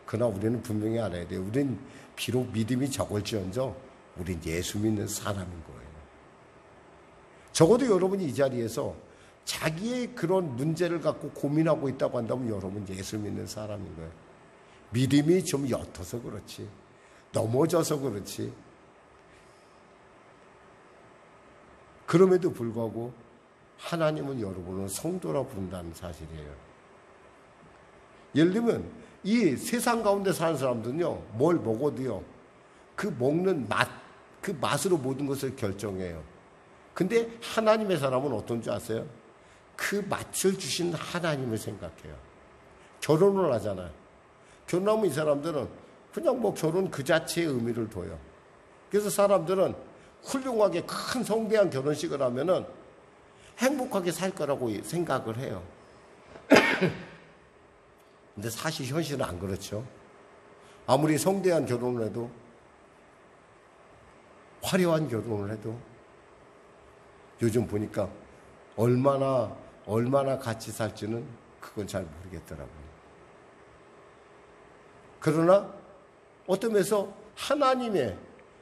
그러나 우리는 분명히 알아야 돼요. 우린 비록 믿음이 적을지언정 우린 예수 믿는 사람인 거예요. 적어도 여러분이 이 자리에서 자기의 그런 문제를 갖고 고민하고 있다고 한다면 여러분 예수 믿는 사람인 거예요. 믿음이 좀 옅어서 그렇지, 넘어져서 그렇지, 그럼에도 불구하고 하나님은 여러분을 성도라 부른다는 사실이에요. 예를 들면 이 세상 가운데 사는 사람들은요 뭘 먹어도요 그 먹는 맛, 그 맛으로 모든 것을 결정해요. 근데 하나님의 사람은 어떤 줄 아세요? 그 맛을 주신 하나님을 생각해요. 결혼을 하잖아요. 결혼하면 이 사람들은 그냥 뭐 결혼 그 자체의 의미를 둬요. 그래서 사람들은 훌륭하게 큰 성대한 결혼식을 하면은 행복하게 살 거라고 생각을 해요. 근데 사실 현실은 안 그렇죠. 아무리 성대한 결혼을 해도, 화려한 결혼을 해도 요즘 보니까 얼마나 같이 살지는 그건 잘 모르겠더라고요. 그러나 어떤 면에서 하나님의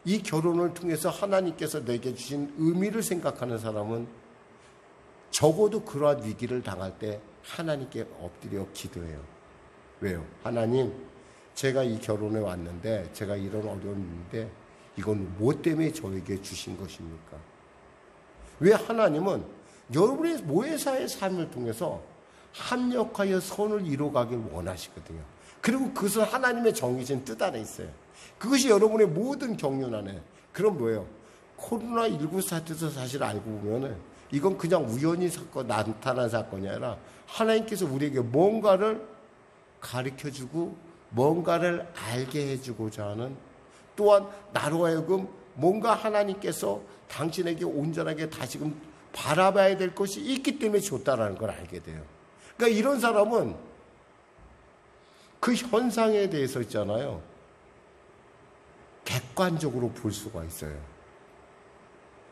이 결혼을 통해서 하나님께서 내게 주신 의미를 생각하는 사람은 적어도 그러한 위기를 당할 때 하나님께 엎드려 기도해요. 왜요? 하나님, 제가 이 결혼에 왔는데, 제가 이런 어려움이 있는데 이건 무엇 때문에 저에게 주신 것입니까? 왜 하나님은 여러분의 모회사의 삶을 통해서 합력하여 선을 이루어가길 원하시거든요. 그리고 그것은 하나님의 정해진 뜻 안에 있어요. 그것이 여러분의 모든 경륜 안에. 그럼 뭐예요? 코로나19 사태에서 사실 알고 보면은 이건 그냥 우연히 나타난 사건이 아니라 하나님께서 우리에게 뭔가를 가르쳐주고 뭔가를 알게 해주고자 하는, 또한 나로 하여금 뭔가 하나님께서 당신에게 온전하게 다시금 바라봐야 될 것이 있기 때문에 줬다라는 걸 알게 돼요. 그러니까 이런 사람은 그 현상에 대해서 있잖아요, 객관적으로 볼 수가 있어요.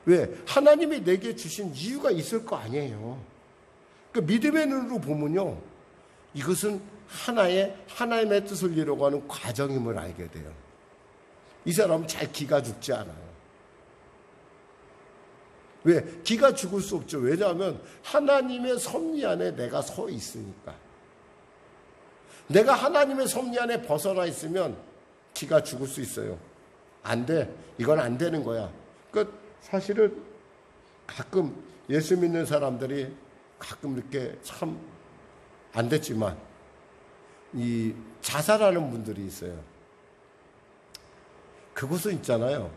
왜? 하나님이 내게 주신 이유가 있을 거 아니에요. 그러니까 믿음의 눈으로 보면요, 이것은 하나님의 뜻을 이루어가는 과정임을 알게 돼요. 이 사람은 잘 기가 죽지 않아요. 왜? 기가 죽을 수 없죠. 왜냐하면 하나님의 섭리 안에 내가 서 있으니까. 내가 하나님의 섭리 안에 벗어나 있으면 기가 죽을 수 있어요. 안 돼. 이건 안 되는 거야. 그러니까 사실은 가끔 예수 믿는 사람들이 가끔 이렇게 참 안 됐지만 이 자살하는 분들이 있어요. 그것은 있잖아요,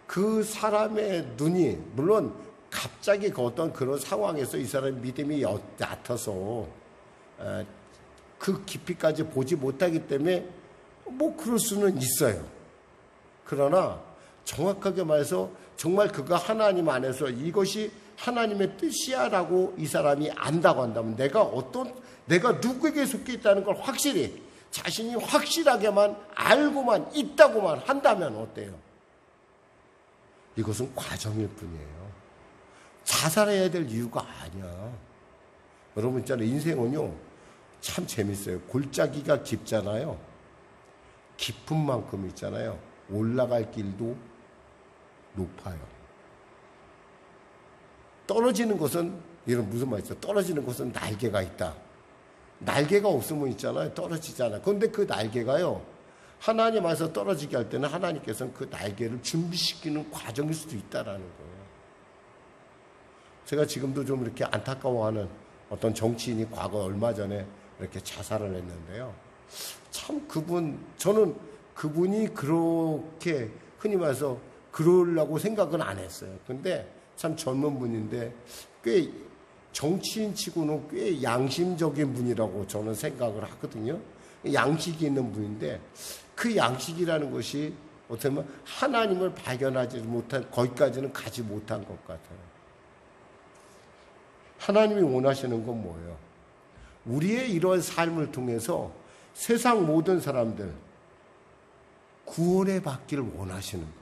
그 사람의 눈이, 물론 갑자기 그 어떤 그런 상황에서 이 사람의 믿음이 얕아서 그 깊이까지 보지 못하기 때문에 뭐 그럴 수는 있어요. 그러나 정확하게 말해서 정말 그가 하나님 안에서 이것이 하나님의 뜻이야라고 이 사람이 안다고 한다면, 내가 누구에게 속해 있다는 걸 확실히 자신이 확실하게만 알고만 있다고만 한다면 어때요? 이것은 과정일 뿐이에요. 자살해야 될 이유가 아니야. 여러분 있잖아요. 인생은요 참 재밌어요. 골짜기가 깊잖아요. 깊은 만큼 있잖아요. 올라갈 길도 높아요. 떨어지는 것은, 이런 무슨 말 있죠? 떨어지는 것은 날개가 있다. 날개가 없으면 있잖아요. 떨어지잖아요. 그런데 그 날개가요, 하나님 안에서 떨어지게 할 때는 하나님께서는 그 날개를 준비시키는 과정일 수도 있다라는 거예요. 제가 지금도 좀 이렇게 안타까워하는 어떤 정치인이 과거 얼마 전에 이렇게 자살을 했는데요. 참 저는 그분이 그렇게 흔히 말해서 그러려고 생각은 안 했어요. 근데 참 젊은 분인데 꽤 정치인 치고는 꽤 양심적인 분이라고 저는 생각을 하거든요. 양식이 있는 분인데 그 양식이라는 것이 어떻게 보면 하나님을 발견하지 못한, 거기까지는 가지 못한 것 같아요. 하나님이 원하시는 건 뭐예요? 우리의 이런 삶을 통해서 세상 모든 사람들 구원에 받기를 원하시는 거예요.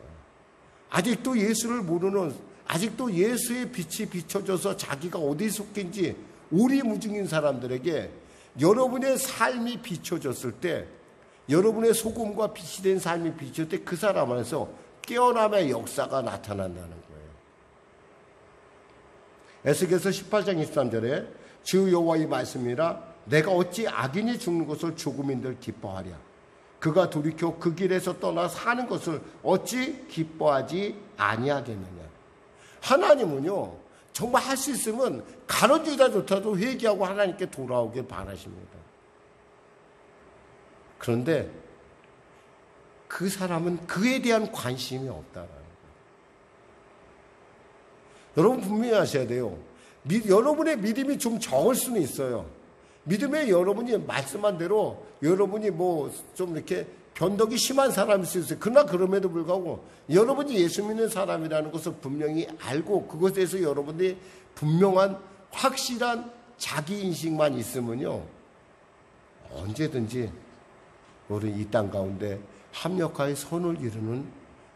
아직도 예수를 모르는, 아직도 예수의 빛이 비춰져서 자기가 어디에 속한지 오리무중인 사람들에게 여러분의 삶이 비춰졌을 때, 여러분의 소금과 빛이 된 삶이 비춰질 때 그 사람 안에서 깨어남의 역사가 나타난다는 거예요. 에스겔서 18장 23절에 주 여호와의 말씀이라 내가 어찌 악인이 죽는 것을 조금인들 기뻐하랴. 그가 돌이켜 그 길에서 떠나 사는 것을 어찌 기뻐하지 아니하겠느냐. 하나님은요 정말 할 수 있으면 가로지다조차도 회개하고 하나님께 돌아오길 바라십니다. 그런데 그 사람은 그에 대한 관심이 없다라는 거예요. 여러분 분명히 아셔야 돼요. 여러분의 믿음이 좀 적을 수는 있어요. 믿음에 여러분이 말씀한 대로 여러분이 뭐 좀 이렇게 변덕이 심한 사람일 수 있어요. 그러나 그럼에도 불구하고 여러분이 예수 믿는 사람이라는 것을 분명히 알고 그것에 대해서 여러분들이 분명한 확실한 자기인식만 있으면요 언제든지 우리 이 땅 가운데 합력하여 선을 이루는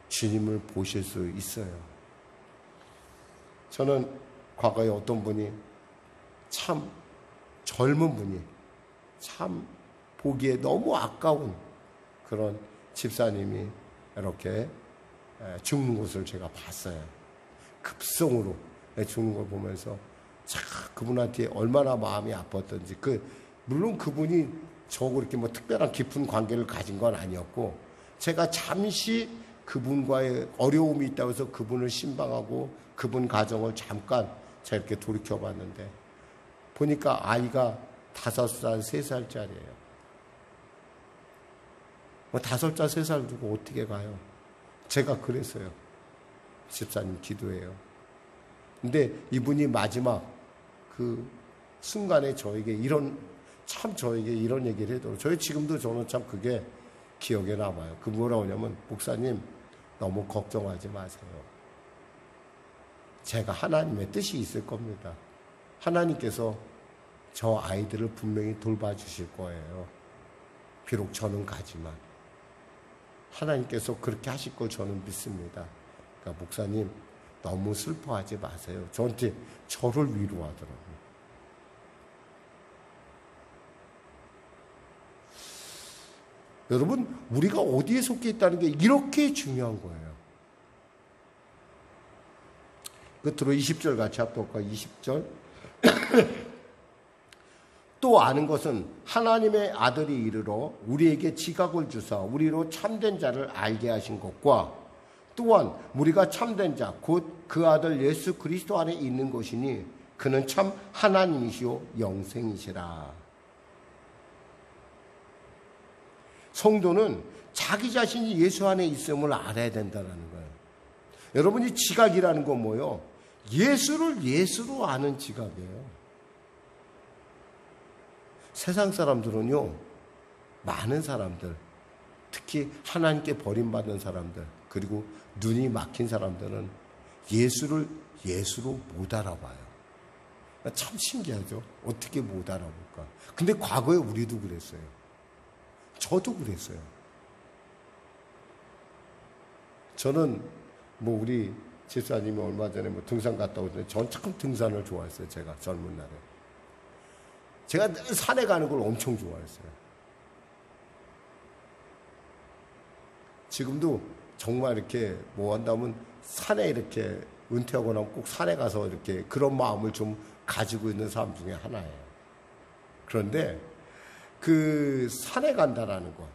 주님을 보실 수 있어요. 저는 과거에 어떤 분이 참 젊은 분이 참 보기에 너무 아까운 그런 집사님이 이렇게 죽는 것을 제가 봤어요. 급성으로 죽는 걸 보면서 참 그분한테 얼마나 마음이 아팠던지. 물론 그분이 저하고 이렇게 뭐 특별한 깊은 관계를 가진 건 아니었고 제가 잠시 그분과의 어려움이 있다고 해서 그분을 신방하고 그분 가정을 잠깐 제가 이렇게 돌이켜봤는데 보니까 아이가 5살, 3살짜리예요. 5살, 3살 두고 어떻게 가요? 제가 그랬어요. 집사님 기도해요. 근데 이분이 마지막 그 순간에 저에게 저에게 이런 얘기를 해도 저는 참 그게 기억에 남아요. 그 뭐라고 하냐면 목사님 너무 걱정하지 마세요. 제가 하나님의 뜻이 있을 겁니다. 하나님께서 저 아이들을 분명히 돌봐주실 거예요. 비록 저는 가지만 하나님께서 그렇게 하실 걸 저는 믿습니다. 그러니까 목사님 너무 슬퍼하지 마세요. 저를 위로하더라고요. 여러분 우리가 어디에 속해 있다는 게 이렇게 중요한 거예요. 끝으로 20절 같이 합독할까요? 20절 또 아는 것은 하나님의 아들이 이르러 우리에게 지각을 주사 우리로 참된 자를 알게 하신 것과 또한 우리가 참된 자 곧 그 아들 예수 그리스도 안에 있는 것이니 그는 참 하나님이시오 영생이시라. 성도는 자기 자신이 예수 안에 있음을 알아야 된다는 거예요. 여러분이 지각이라는 건 뭐예요? 예수를 예수로 아는 지각이에요. 세상 사람들은요, 많은 사람들, 특히 하나님께 버림받은 사람들, 그리고 눈이 막힌 사람들은 예수를 예수로 못 알아봐요. 참 신기하죠. 어떻게 못 알아볼까. 근데 과거에 우리도 그랬어요. 저도 그랬어요. 저는 뭐 우리 집사님이 얼마 전에 뭐 등산 갔다 오는데 전 참 등산을 좋아했어요. 제가 젊은 날에. 제가 늘 산에 가는 걸 엄청 좋아했어요. 지금도 정말 이렇게 뭐 한다면 산에 이렇게 은퇴하고 나면 꼭 산에 가서 이렇게 그런 마음을 좀 가지고 있는 사람 중에 하나예요. 그런데 그 산에 간다라는 것.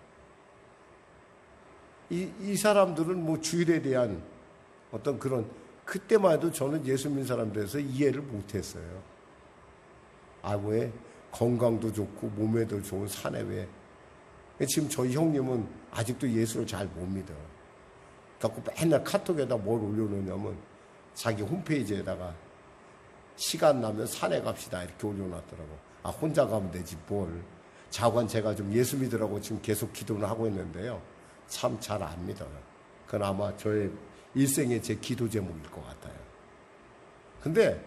이 사람들은 뭐 주일에 대한 어떤 그런, 그때만 해도 저는 예수 믿는 사람들에서 이해를 못했어요. 아, 왜 건강도 좋고 몸에도 좋은 산에 왜. 지금 저희 형님은 아직도 예수를 잘 못 믿어요. 그래서 맨날 카톡에다 뭘 올려놓냐면 자기 홈페이지에다가 시간 나면 산에 갑시다 이렇게 올려놨더라고. 아, 혼자 가면 되지 뭘. 자관 제가 좀 예수 믿으라고 지금 계속 기도를 하고 있는데요. 참 잘 안 믿어요. 그건 아마 저의 일생의 제 기도 제목일 것 같아요. 근데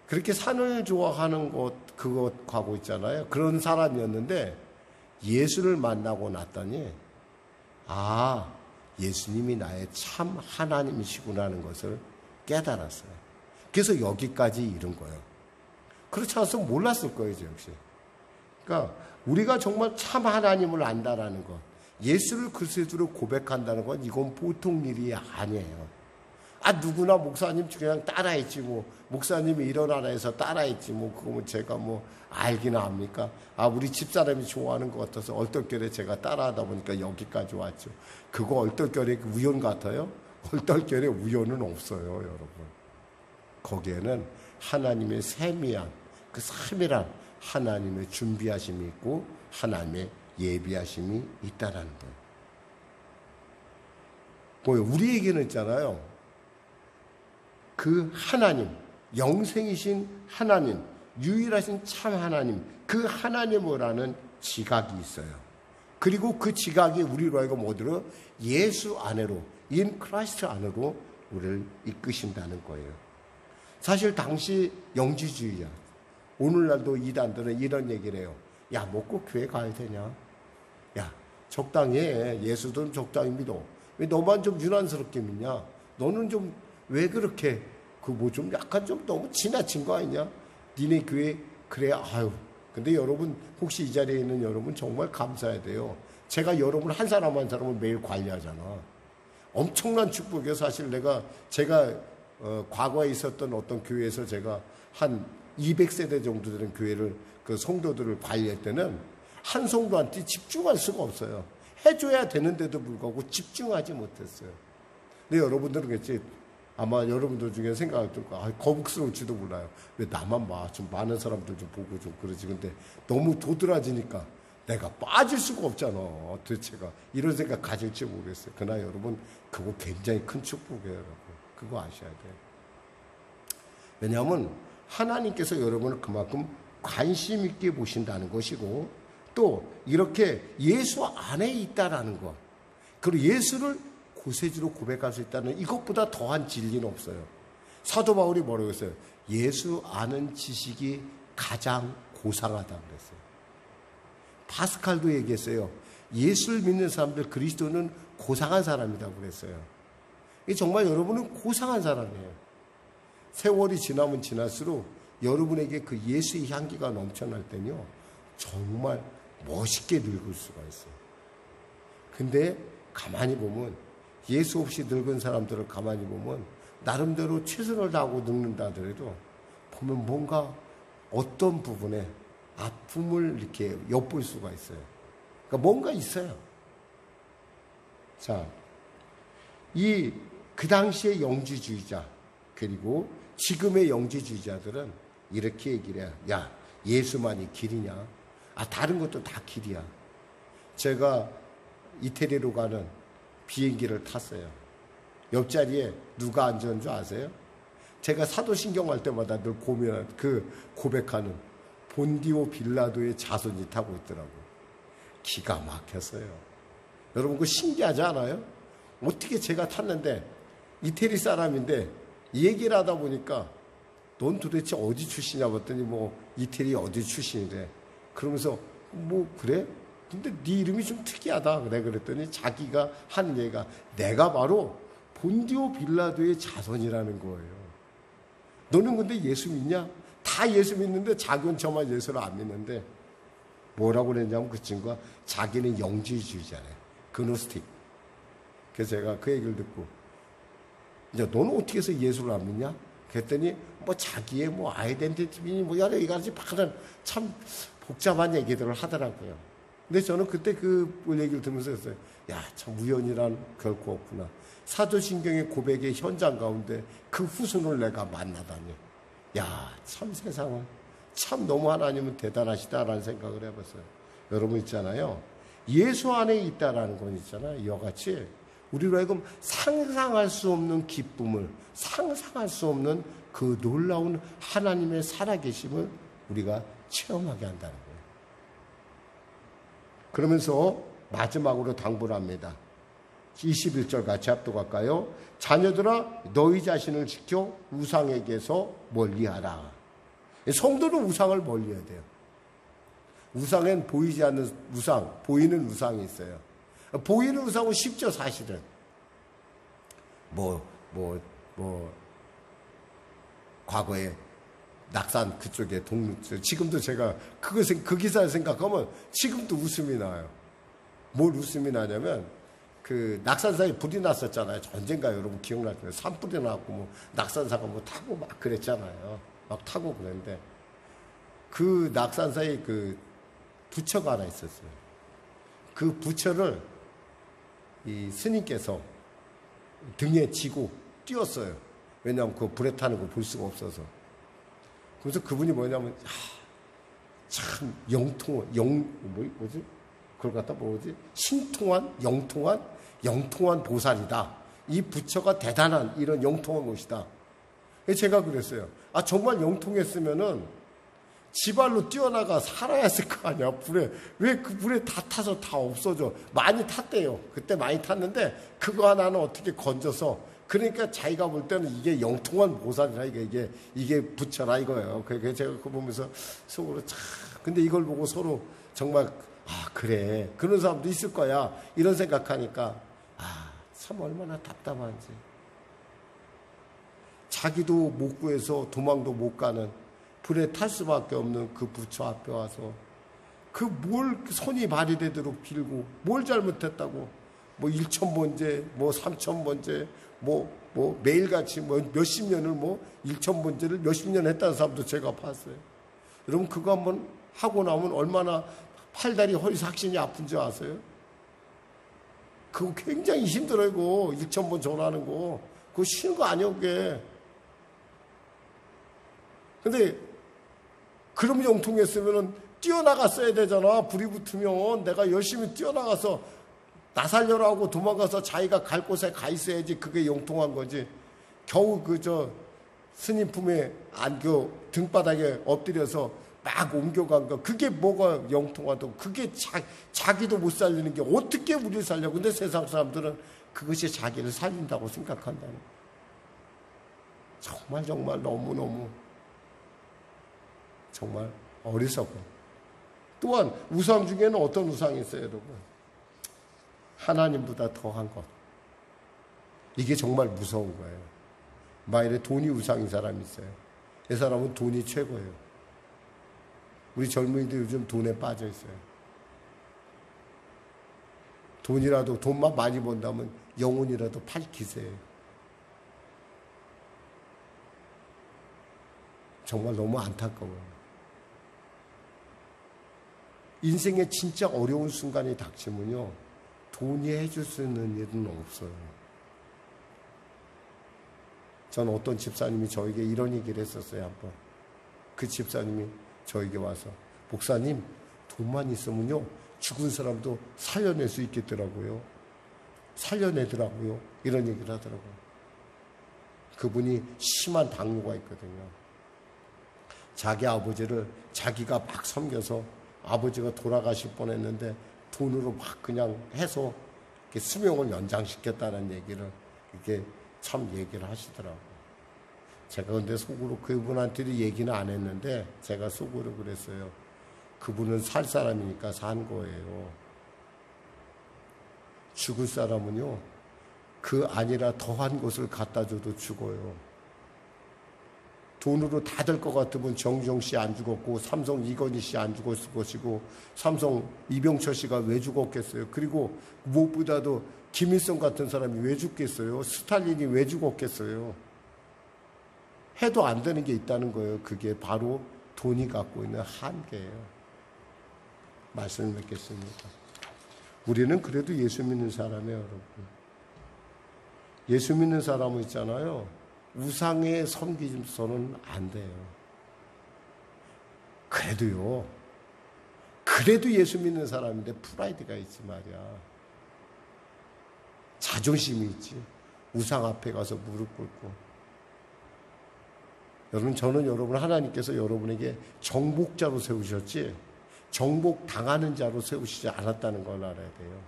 그렇게 산을 좋아하는 그것 가고 있잖아요. 그런 사람이었는데 예수를 만나고 났더니 아, 예수님이 나의 참 하나님이시구나 하는 것을 깨달았어요. 그래서 여기까지 이른 거예요. 그렇지 않았으면 몰랐을 거예요, 저 역시. 그러니까 우리가 정말 참 하나님을 안다라는 것, 예수를 그리스도로 고백한다는 건 이건 보통 일이 아니에요. 아, 누구나 목사님 그냥 따라했지 뭐. 목사님이 일어나라 해서 따라했지 뭐. 그거 뭐 제가 뭐 알기나 합니까? 아, 우리 집사람이 좋아하는 것 같아서 얼떨결에 제가 따라하다 보니까 여기까지 왔죠. 그거 얼떨결에 우연 같아요? 얼떨결에 우연은 없어요, 여러분. 거기에는 하나님의 세미한 그 세밀한 하나님의 준비하심이 있고 하나님의 예비하심이 있다라는 거예요. 뭐요? 우리에게는 있잖아요. 그 하나님, 영생이신 하나님, 유일하신 참 하나님, 그 하나님을 아는 지각이 있어요. 그리고 그 지각이 우리로 하여금 어디로? 예수 안으로, in Christ 안으로 우리를 이끄신다는 거예요. 사실 당시 영지주의자, 오늘날도 이단들은 이런 얘기를 해요. 야, 뭐 꼭 교회 가야 되냐? 야, 적당히 해. 예수도 적당히 믿어. 왜 너만 좀 유난스럽게 믿냐? 너는 좀 왜 그렇게 그 뭐 좀 약간 좀 너무 지나친 거 아니냐? 니네 교회 그래. 아유. 근데 여러분 혹시 이 자리에 있는 여러분 정말 감사해야 돼요. 제가 여러분 한 사람 한 사람을 매일 관리하잖아. 엄청난 축복이에요. 사실 제가 과거에 있었던 어떤 교회에서 제가 한 200세대 정도 되는 교회를 그 성도들을 관리할 때는 한 성도한테 집중할 수가 없어요. 해줘야 되는데도 불구하고 집중하지 못했어요. 근데 여러분들은 그렇지 아마 여러분들 중에 생각할 때 거북스러울지도 몰라요. 왜 나만 봐? 좀 많은 사람들 좀 보고 좀 그러지. 근데 너무 도드라지니까 내가 빠질 수가 없잖아. 도대체가 이런 생각 가질지 모르겠어요. 그러나 여러분 그거 굉장히 큰 축복이에요. 여러분. 그거 아셔야 돼요. 왜냐하면 하나님께서 여러분을 그만큼 관심 있게 보신다는 것이고 또 이렇게 예수 안에 있다라는 것, 그리고 예수를 구세주로 고백할 수 있다는 이것보다 더한 진리는 없어요. 사도 바울이 뭐라고 했어요? 예수 아는 지식이 가장 고상하다고 그랬어요. 파스칼도 얘기했어요. 예수를 믿는 사람들, 그리스도는 고상한 사람이라고 그랬어요. 이게 정말 여러분은 고상한 사람이에요. 세월이 지나면 지날수록 여러분에게 그 예수의 향기가 넘쳐날 때는요, 정말 멋있게 늙을 수가 있어요. 근데 가만히 보면 예수 없이 늙은 사람들을 가만히 보면 나름대로 최선을 다하고 늙는다 하더라도 보면 뭔가 어떤 부분에 아픔을 이렇게 엿볼 수가 있어요. 그러니까 뭔가 있어요. 자, 그 당시의 영지주의자 그리고 지금의 영지주의자들은 이렇게 얘기를 해요. 야, 예수만이 길이냐? 아, 다른 것도 다 길이야. 제가 이태리로 가는 비행기를 탔어요. 옆자리에 누가 앉은 줄 아세요? 제가 사도신경 할 때마다 늘 고백하는 본디오 빌라도의 자손이 타고 있더라고요. 기가 막혔어요. 여러분 그거 신기하지 않아요? 어떻게 제가 탔는데 이태리 사람인데 얘기를 하다 보니까 넌 도대체 어디 출신이냐 봤더니 뭐 이태리 어디 출신이래. 그러면서 뭐 그래? 근데 네 이름이 좀 특이하다 그래. 그랬더니 자기가 한 얘기가 내가 바로 본디오 빌라도의 자손이라는 거예요. 너는 근데 예수 믿냐? 다 예수 믿는데 자기는 저만 예수를 안 믿는데 뭐라고 그랬냐면 그 친구가 자기는 영지주의자래. 그노스틱. 그래서 제가 그 얘기를 듣고 이제 너는 어떻게 해서 예수를 안 믿냐? 그랬더니 뭐 자기의 뭐 아이덴티티니 뭐 여러 가지 많은 참 복잡한 얘기들을 하더라고요. 근데 저는 그때 그 얘기를 들으면서 했어요. 야, 참 우연이란 결코 없구나. 사도신경의 고백의 현장 가운데 그 후손을 내가 만나다니. 야, 참 세상은 참 너무 하나님은 대단하시다라는 생각을 해봤어요. 여러분 있잖아요. 예수 안에 있다라는 건 있잖아요. 이와 같이 우리로 하여금 상상할 수 없는 기쁨을, 상상할 수 없는 그 놀라운 하나님의 살아계심을 우리가 체험하게 한다는 거예요. 그러면서 마지막으로 당부를 합니다. 21절 같이 합독할까요? 자녀들아 너희 자신을 지켜 우상에게서 멀리하라. 성도는 우상을 멀리해야 돼요. 우상엔 보이지 않는 우상, 보이는 우상이 있어요. 보이는 우상은 쉽죠, 사실은. 과거에 낙산 그쪽에 지금도 제가 그 기사를 생각하면 지금도 웃음이 나요. 뭘 웃음이 나냐면, 그 낙산사에 불이 났었잖아요. 언젠가 여러분 기억날 거예요. 산불이 나고 뭐 낙산사가 뭐 타고 막 그랬잖아요. 막 타고 그랬는데, 그 낙산사에 그 부처가 하나 있었어요. 그 부처를 이 스님께서 등에 지고 뛰었어요. 왜냐하면 그 불에 타는 거 볼 수가 없어서. 그래서 그분이 뭐냐면, 참 뭐지? 그걸 갖다 뭐지? 신통한, 영통한 보살이다. 이 부처가 대단한 이런 영통한 것이다. 제가 그랬어요. 아, 정말 영통했으면은 지발로 뛰어나가 살아야 했을 거 아니야, 불에. 왜 그 불에 다 타서 다 없어져? 많이 탔대요. 그때 많이 탔는데, 그거 하나는 어떻게 건져서, 그러니까 자기가 볼 때는 이게 영통한 보살이라, 이게 부처라 이거예요. 그래서 제가 그거 보면서 속으로 참, 근데 이걸 보고 서로 정말, 아, 그래. 그런 사람도 있을 거야. 이런 생각하니까, 아, 참 얼마나 답답한지. 자기도 못 구해서 도망도 못 가는, 불에 탈 수밖에 없는 그 부처 앞에 와서 그 뭘 손이 발휘되도록 빌고 뭘 잘못했다고 뭐 1,000번째 뭐 3,000번째 뭐 매일같이 뭐 몇십 년을 뭐 1,000번째를 몇십 년 했다는 사람도 제가 봤어요. 여러분 그거 한번 하고 나면 얼마나 팔다리 허리 삭신이 아픈 줄 아세요? 그거 굉장히 힘들어요. 그거 1,000번 전화하는 거 그거 쉬운 거 아니에요. 그게. 근데 그럼 영통했으면은 뛰어나갔어야 되잖아. 불이 붙으면 내가 열심히 뛰어나가서 나 살려라 하고 도망가서 자기가 갈 곳에 가 있어야지. 그게 영통한 거지. 겨우 스님 품에 안겨 등바닥에 엎드려서 막 옮겨간 거. 그게 뭐가 영통하다고. 그게 자기도 못 살리는 게 어떻게 우리를 살려. 근데 세상 사람들은 그것이 자기를 살린다고 생각한다는 거야. 정말 너무너무 정말 어리석고. 또한 우상 중에는 어떤 우상이 있어요, 여러분? 하나님보다 더한 것. 이게 정말 무서운 거예요. 만일에 돈이 우상인 사람이 있어요. 이 사람은 돈이 최고예요. 우리 젊은이들 요즘 돈에 빠져 있어요. 돈만 많이 번다면 영혼이라도 팔 기세예요. 정말 너무 안타까워요. 인생에 진짜 어려운 순간이 닥치면요, 돈이 해줄 수 있는 일은 없어요. 저는 어떤 집사님이 저에게 이런 얘기를 했었어요, 한번. 그 집사님이 저에게 와서, 목사님, 돈만 있으면요, 죽은 사람도 살려낼 수 있겠더라고요. 살려내더라고요. 이런 얘기를 하더라고요. 그분이 심한 당뇨가 있거든요. 자기 아버지를 자기가 막 섬겨서 아버지가 돌아가실 뻔했는데 돈으로 막 그냥 해서 수명을 연장시켰다는 얘기를 이게 참 얘기를 하시더라고요. 제가 근데 속으로 그분한테 얘기는 안 했는데 제가 속으로 그랬어요. 그분은 살 사람이니까 산 거예요. 죽을 사람은요, 그 아니라 더한 것을 갖다 줘도 죽어요. 돈으로 다 될 것 같으면 정주영 씨 안 죽었고, 삼성 이건희 씨 안 죽었을 것이고, 삼성 이병철 씨가 왜 죽었겠어요? 그리고 무엇보다도 김일성 같은 사람이 왜 죽겠어요? 스탈린이 왜 죽었겠어요? 해도 안 되는 게 있다는 거예요. 그게 바로 돈이 갖고 있는 한계예요. 말씀을 맺겠습니다. 우리는 그래도 예수 믿는 사람이에요, 여러분. 예수 믿는 사람은 있잖아요. 우상에 섬기서는 안 돼요. 그래도 예수 믿는 사람인데 프라이드가 있지 말이야. 자존심이 있지. 우상 앞에 가서 무릎 꿇고. 여러분, 저는 여러분 하나님께서 여러분에게 정복자로 세우셨지 정복 당하는 자로 세우시지 않았다는 걸 알아야 돼요.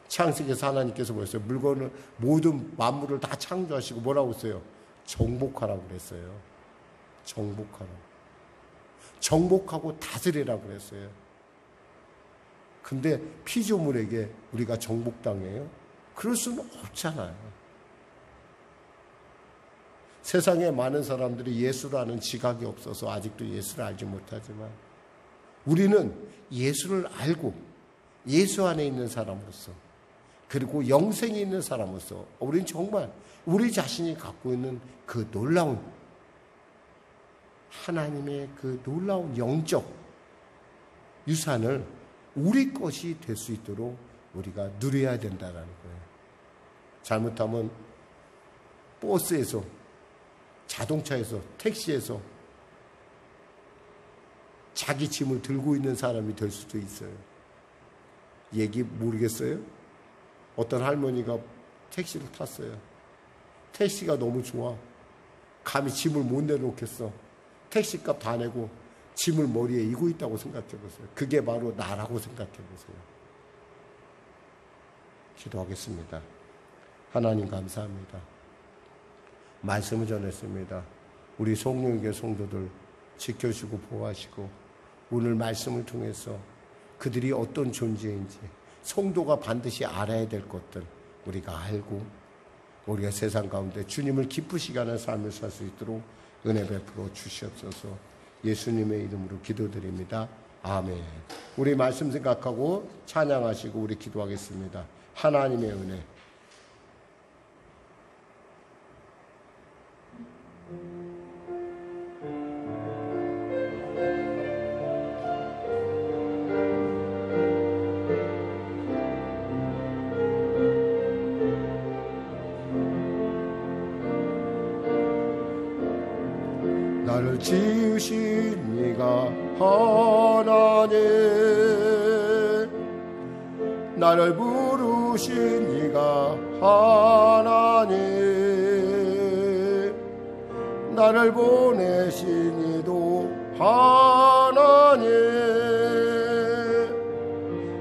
창세기에서 하나님께서 뭐였어요? 물건을 모든 만물을 다 창조하시고 뭐라고 했어요? 정복하라고 그랬어요. 정복하고 다스리라고 그랬어요. 근데 피조물에게 우리가 정복당해요? 그럴 수는 없잖아요. 세상에 많은 사람들이 예수라는 지각이 없어서 아직도 예수를 알지 못하지만 우리는 예수를 알고 예수 안에 있는 사람으로서 그리고 영생이 있는 사람으로서 우리는 정말 우리 자신이 갖고 있는 그 놀라운 하나님의 그 놀라운 영적 유산을 우리 것이 될 수 있도록 우리가 누려야 된다는 거예요. 잘못하면 버스에서, 자동차에서, 택시에서 자기 짐을 들고 있는 사람이 될 수도 있어요. 얘기 모르겠어요? 어떤 할머니가 택시를 탔어요. 택시가 너무 좋아. 감히 짐을 못 내놓겠어. 택시값 다 내고 짐을 머리에 이고 있다고 생각해 보세요. 그게 바로 나라고 생각해 보세요. 기도하겠습니다. 하나님 감사합니다. 말씀을 전했습니다. 우리 송영교 성도들 지켜주고 보호하시고 오늘 말씀을 통해서 그들이 어떤 존재인지 성도가 반드시 알아야 될 것들 우리가 알고 우리가 세상 가운데 주님을 기쁘시게 하는 삶을 살 수 있도록 은혜 베풀어 주시옵소서. 예수님의 이름으로 기도드립니다. 아멘. 우리 말씀 생각하고 찬양하시고 우리 기도하겠습니다. 하나님의 은혜. 나를 지으신 이가 하나님, 나를 부르신 이가 하나님, 나를 보내신 이도 하나님,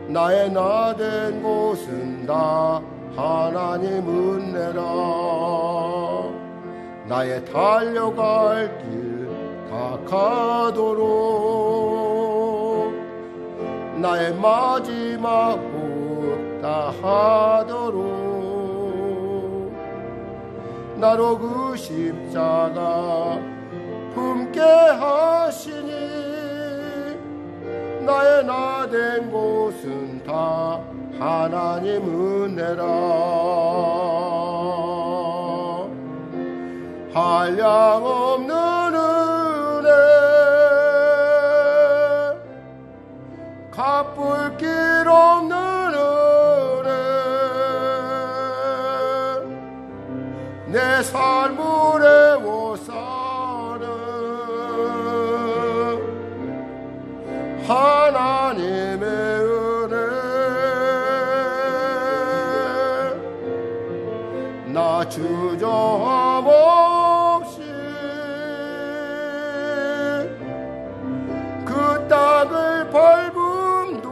나의 나된 곳은 다 하나님 은혜라. 나의 달려갈 길 다 가도록 나의 마지막 것 다 하도록 나로 그 십자가 품게 하시니 나의 나된 곳은 다 하나님 은혜라. 한량없는 은혜 갚을 길 없는 은혜 내 삶을 애워싸는 하나님의 은혜 나 주저함 없이 그 땅을 밟음도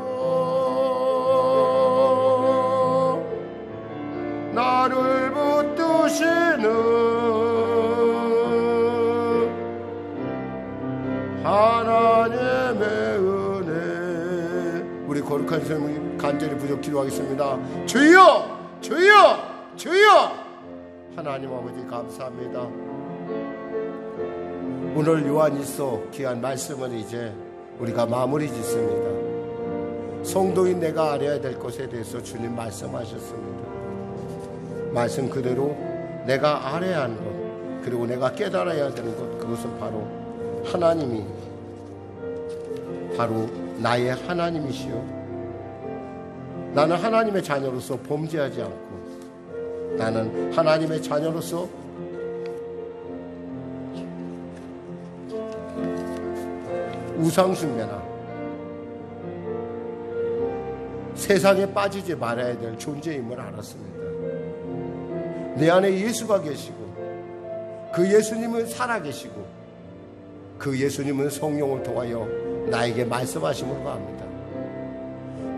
하나님의 은혜. 우리 거룩한 성령 간절히 부족 기도하겠습니다. 주여, 주여, 주여. 하나님 아버지 감사합니다. 오늘 요한일서 귀한 말씀은 이제 우리가 마무리 짓습니다. 성도인 내가 알아야 될 것에 대해서 주님 말씀하셨습니다. 말씀 그대로 내가 알아야 하는 것, 그리고 내가 깨달아야 되는 것, 그것은 바로 하나님이 바로 나의 하나님이시요, 나는 하나님의 자녀로서 범죄하지 않고 나는 하나님의 자녀로서 우상숭배나 세상에 빠지지 말아야 될 존재임을 알았습니다. 내 안에 예수가 계시고 그 예수님은 살아계시고 그 예수님은 성령을 통하여 나에게 말씀하심으로 합니다.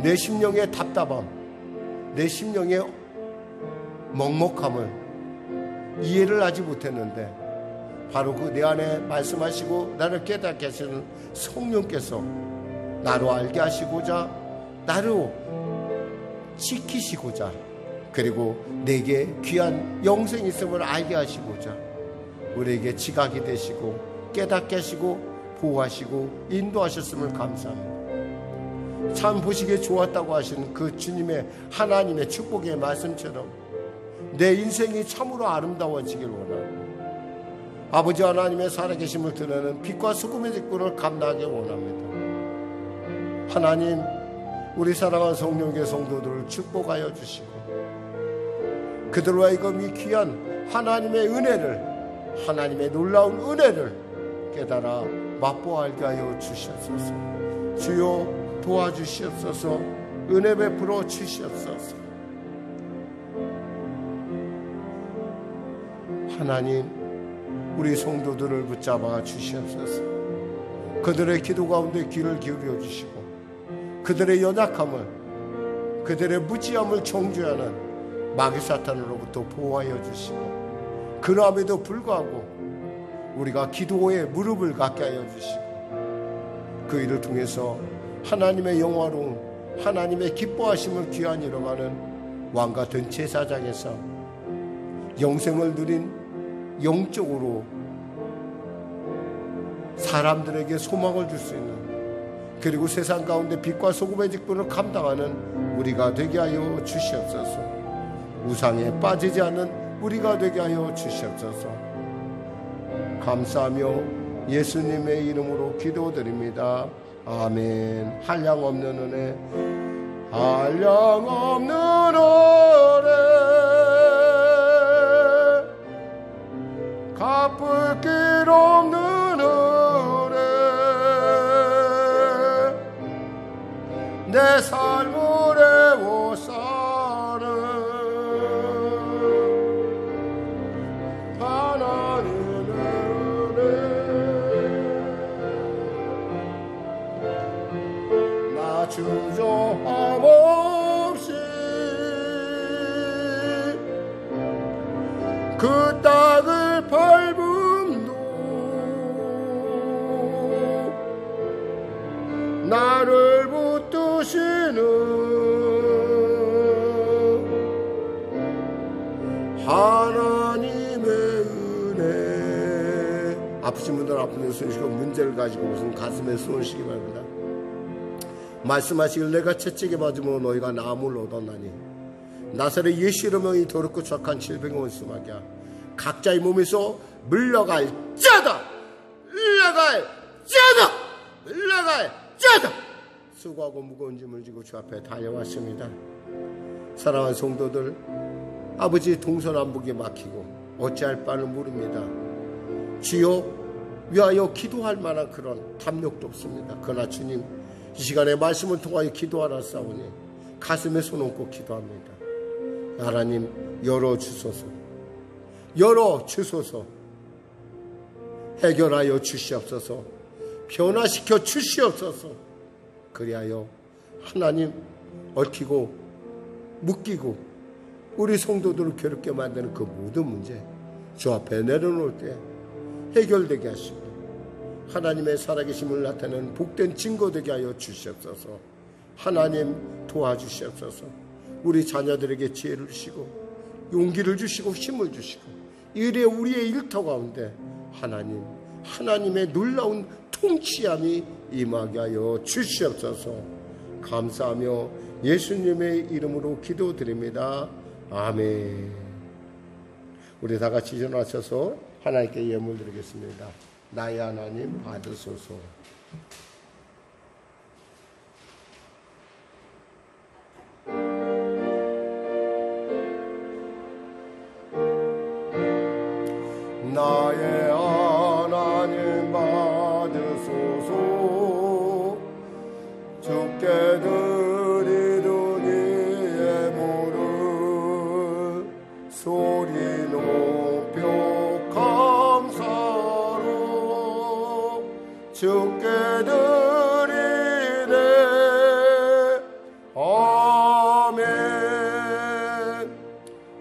내 심령의 답답함, 내 심령의 먹먹함을 이해를 하지 못했는데 바로 그 내 안에 말씀하시고 나를 깨닫게 하시는 성령께서 나로 알게 하시고자, 나로 지키시고자, 그리고 내게 귀한 영생이 있음을 알게 하시고자 우리에게 지각이 되시고 깨닫게 하시고 보호하시고 인도하셨음을 감사합니다. 참 보시기에 좋았다고 하신 그 주님의 하나님의 축복의 말씀처럼 내 인생이 참으로 아름다워지길 원합니다. 아버지 하나님의 살아계심을 드러내는 빛과 소금의 직분을 감당하기 원합니다. 하나님, 우리 사랑하는 성령의 성도들을 축복하여 주시고 그들로 하여금 이 귀한 하나님의 은혜를, 하나님의 놀라운 은혜를 깨달아 맛보아 알게 하여 주시옵소서. 주여 도와주시옵소서. 은혜 베풀어 주시옵소서. 하나님, 우리 성도들을 붙잡아 주시옵소서. 그들의 기도 가운데 귀를 기울여 주시고 그들의 연약함을, 그들의 무지함을 정죄하는 마귀 사탄으로부터 보호하여 주시고 그럼에도 불구하고 우리가 기도에 무릎을 갖게 하여 주시고 그 일을 통해서 하나님의 영화로운, 하나님의 기뻐하심을 귀한 이뤄가는 왕같은 제사장에서 영생을 누린, 영적으로 사람들에게 소망을 줄 수 있는, 그리고 세상 가운데 빛과 소금의 직분을 감당하는 우리가 되게 하여 주시옵소서. 우상에 빠지지 않는 우리가 되게 하여 주시옵소서. 감사하며 예수님의 이름으로 기도드립니다. 아멘. 한량없는 은혜, 한량없는 은혜, 갚을 길 없는 은혜, 내 삶을 애워싸는 하나님의 은혜, 나 주저함 없이 그 땅을 밟음도 나를 붙드시는 하나님의 은혜. 아프신 분들 아픈 데 손으시고 문제를 가지고 무슨 가슴에 손으시기 바랍니다. 말씀하시길 내가 채찍에 맞으면 너희가 나음을 얻었나니 나사렛 예수 이름의 더럽고 추악한 질병의 원수마귀야 각자의 몸에서 물러갈 자다, 물러갈 자다, 물러갈 자다. 수고하고 무거운 짐을 지고 주 앞에 달려왔습니다. 사랑하는 성도들, 아버지 동서남북이 막히고 어찌할 바를 모릅니다. 주여 위하여 기도할 만한 그런 담력도 없습니다. 그러나 주님, 이 시간에 말씀을 통하여 기도하라 싸우니 가슴에 손 얹고 기도합니다. 하나님, 열어주소서, 열어주소서, 해결하여 주시옵소서, 변화시켜 주시옵소서. 그리하여 하나님, 얽히고 묶이고 우리 성도들을 괴롭게 만드는 그 모든 문제 주 앞에 내려놓을 때 해결되게 하시고 하나님의 살아계심을 나타내는 복된 증거 되게 하여 주시옵소서. 하나님 도와주시옵소서. 우리 자녀들에게 지혜를 주시고 용기를 주시고 힘을 주시고 이래 우리의 일터 가운데 하나님의 놀라운 통치함이 임하게 하여 주시옵소서. 감사하며 예수님의 이름으로 기도드립니다. 아멘. 우리 다 같이 일어나셔서 하나님께 예물 드리겠습니다. 나의 하나님 받으소서. 나의 하나님 받으소서. 주께 드리는 예물을 소리 높여 감사로 주께 드리네. 아멘.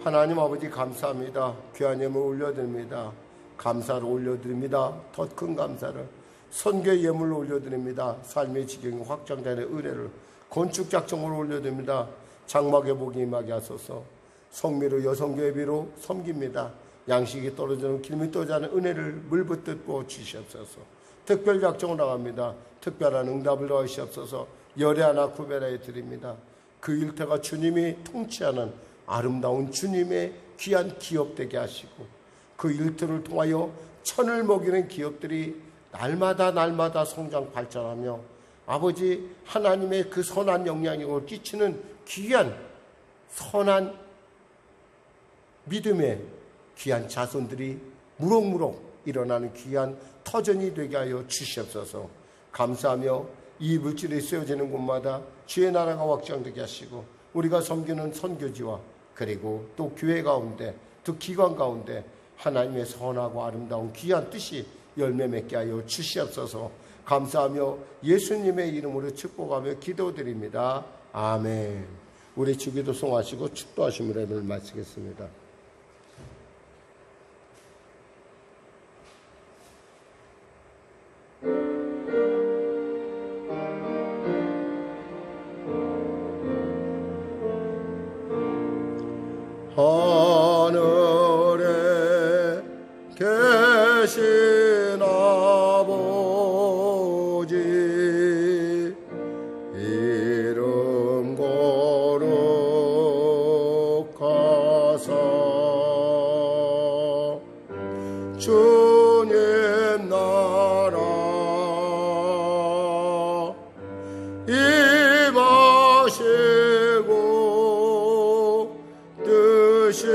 하나님 아버지 감사합니다. 귀한 예물 올려드립니다. 감사를 올려드립니다. 더 큰 감사를 선교 예물로 올려드립니다. 삶의 지경 확장자의 은혜를 건축작정으로 올려드립니다. 장막의 복이 임하게 하소서. 성미로 여성교회비로 섬깁니다. 양식이 떨어지는 기름이 떠자는 은혜를 물붓듯 부어 주시옵소서. 특별작정을 나갑니다. 특별한 응답을 더하시옵소서. 열애 하나 구별하여 드립니다. 그 일터가 주님이 통치하는 아름다운 주님의 귀한 기업되게 하시고 그 일터를 통하여 천을 먹이는 기업들이 날마다 성장 발전하며 아버지 하나님의 그 선한 영향력을 끼치는 귀한 선한 믿음의 귀한 자손들이 무럭무럭 일어나는 귀한 터전이 되게 하여 주시옵소서. 감사하며 이 물질이 쓰여지는 곳마다 주의 나라가 확장되게 하시고 우리가 섬기는 선교지와 그리고 또 교회 가운데 또 기관 가운데 하나님의 선하고 아름다운 귀한 뜻이 열매 맺게 하여 주시옵소서. 감사하며 예수님의 이름으로 축복하며 기도드립니다. 아멘. 우리 주기도 송하시고 축도하심으로 예배를 마치겠습니다. 하늘에 계신 아버지 이름 거룩하사 주님 나라 임하시고 뜻이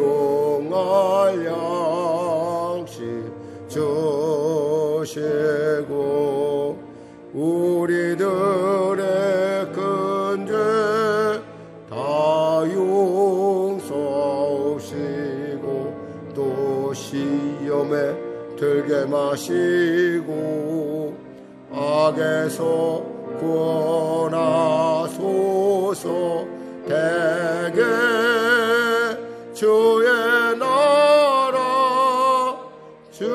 일용할 양식 주시고 우리들의 큰 죄 다 용서하시고 또 시험에 들게 마시고 악에서 구원하소서. 대개 주의 나라 주의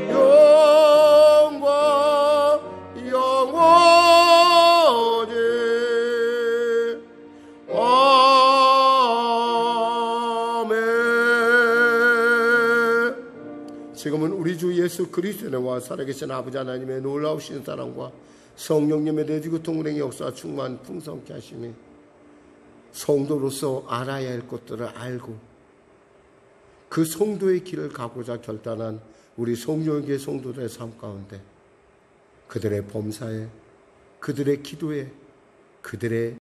영광 영원히 아멘. 지금은 우리 주 예수 그리스도와 살아계신 아버지 하나님의 놀라우신 사랑과 성령님의 내주고 통운행의 역사 충만 풍성케 하시니 성도로서 알아야 할 것들을 알고 그 성도의 길을 가고자 결단한 우리 성령교회 성도들의 삶 가운데 그들의 범사에 그들의 기도에 그들의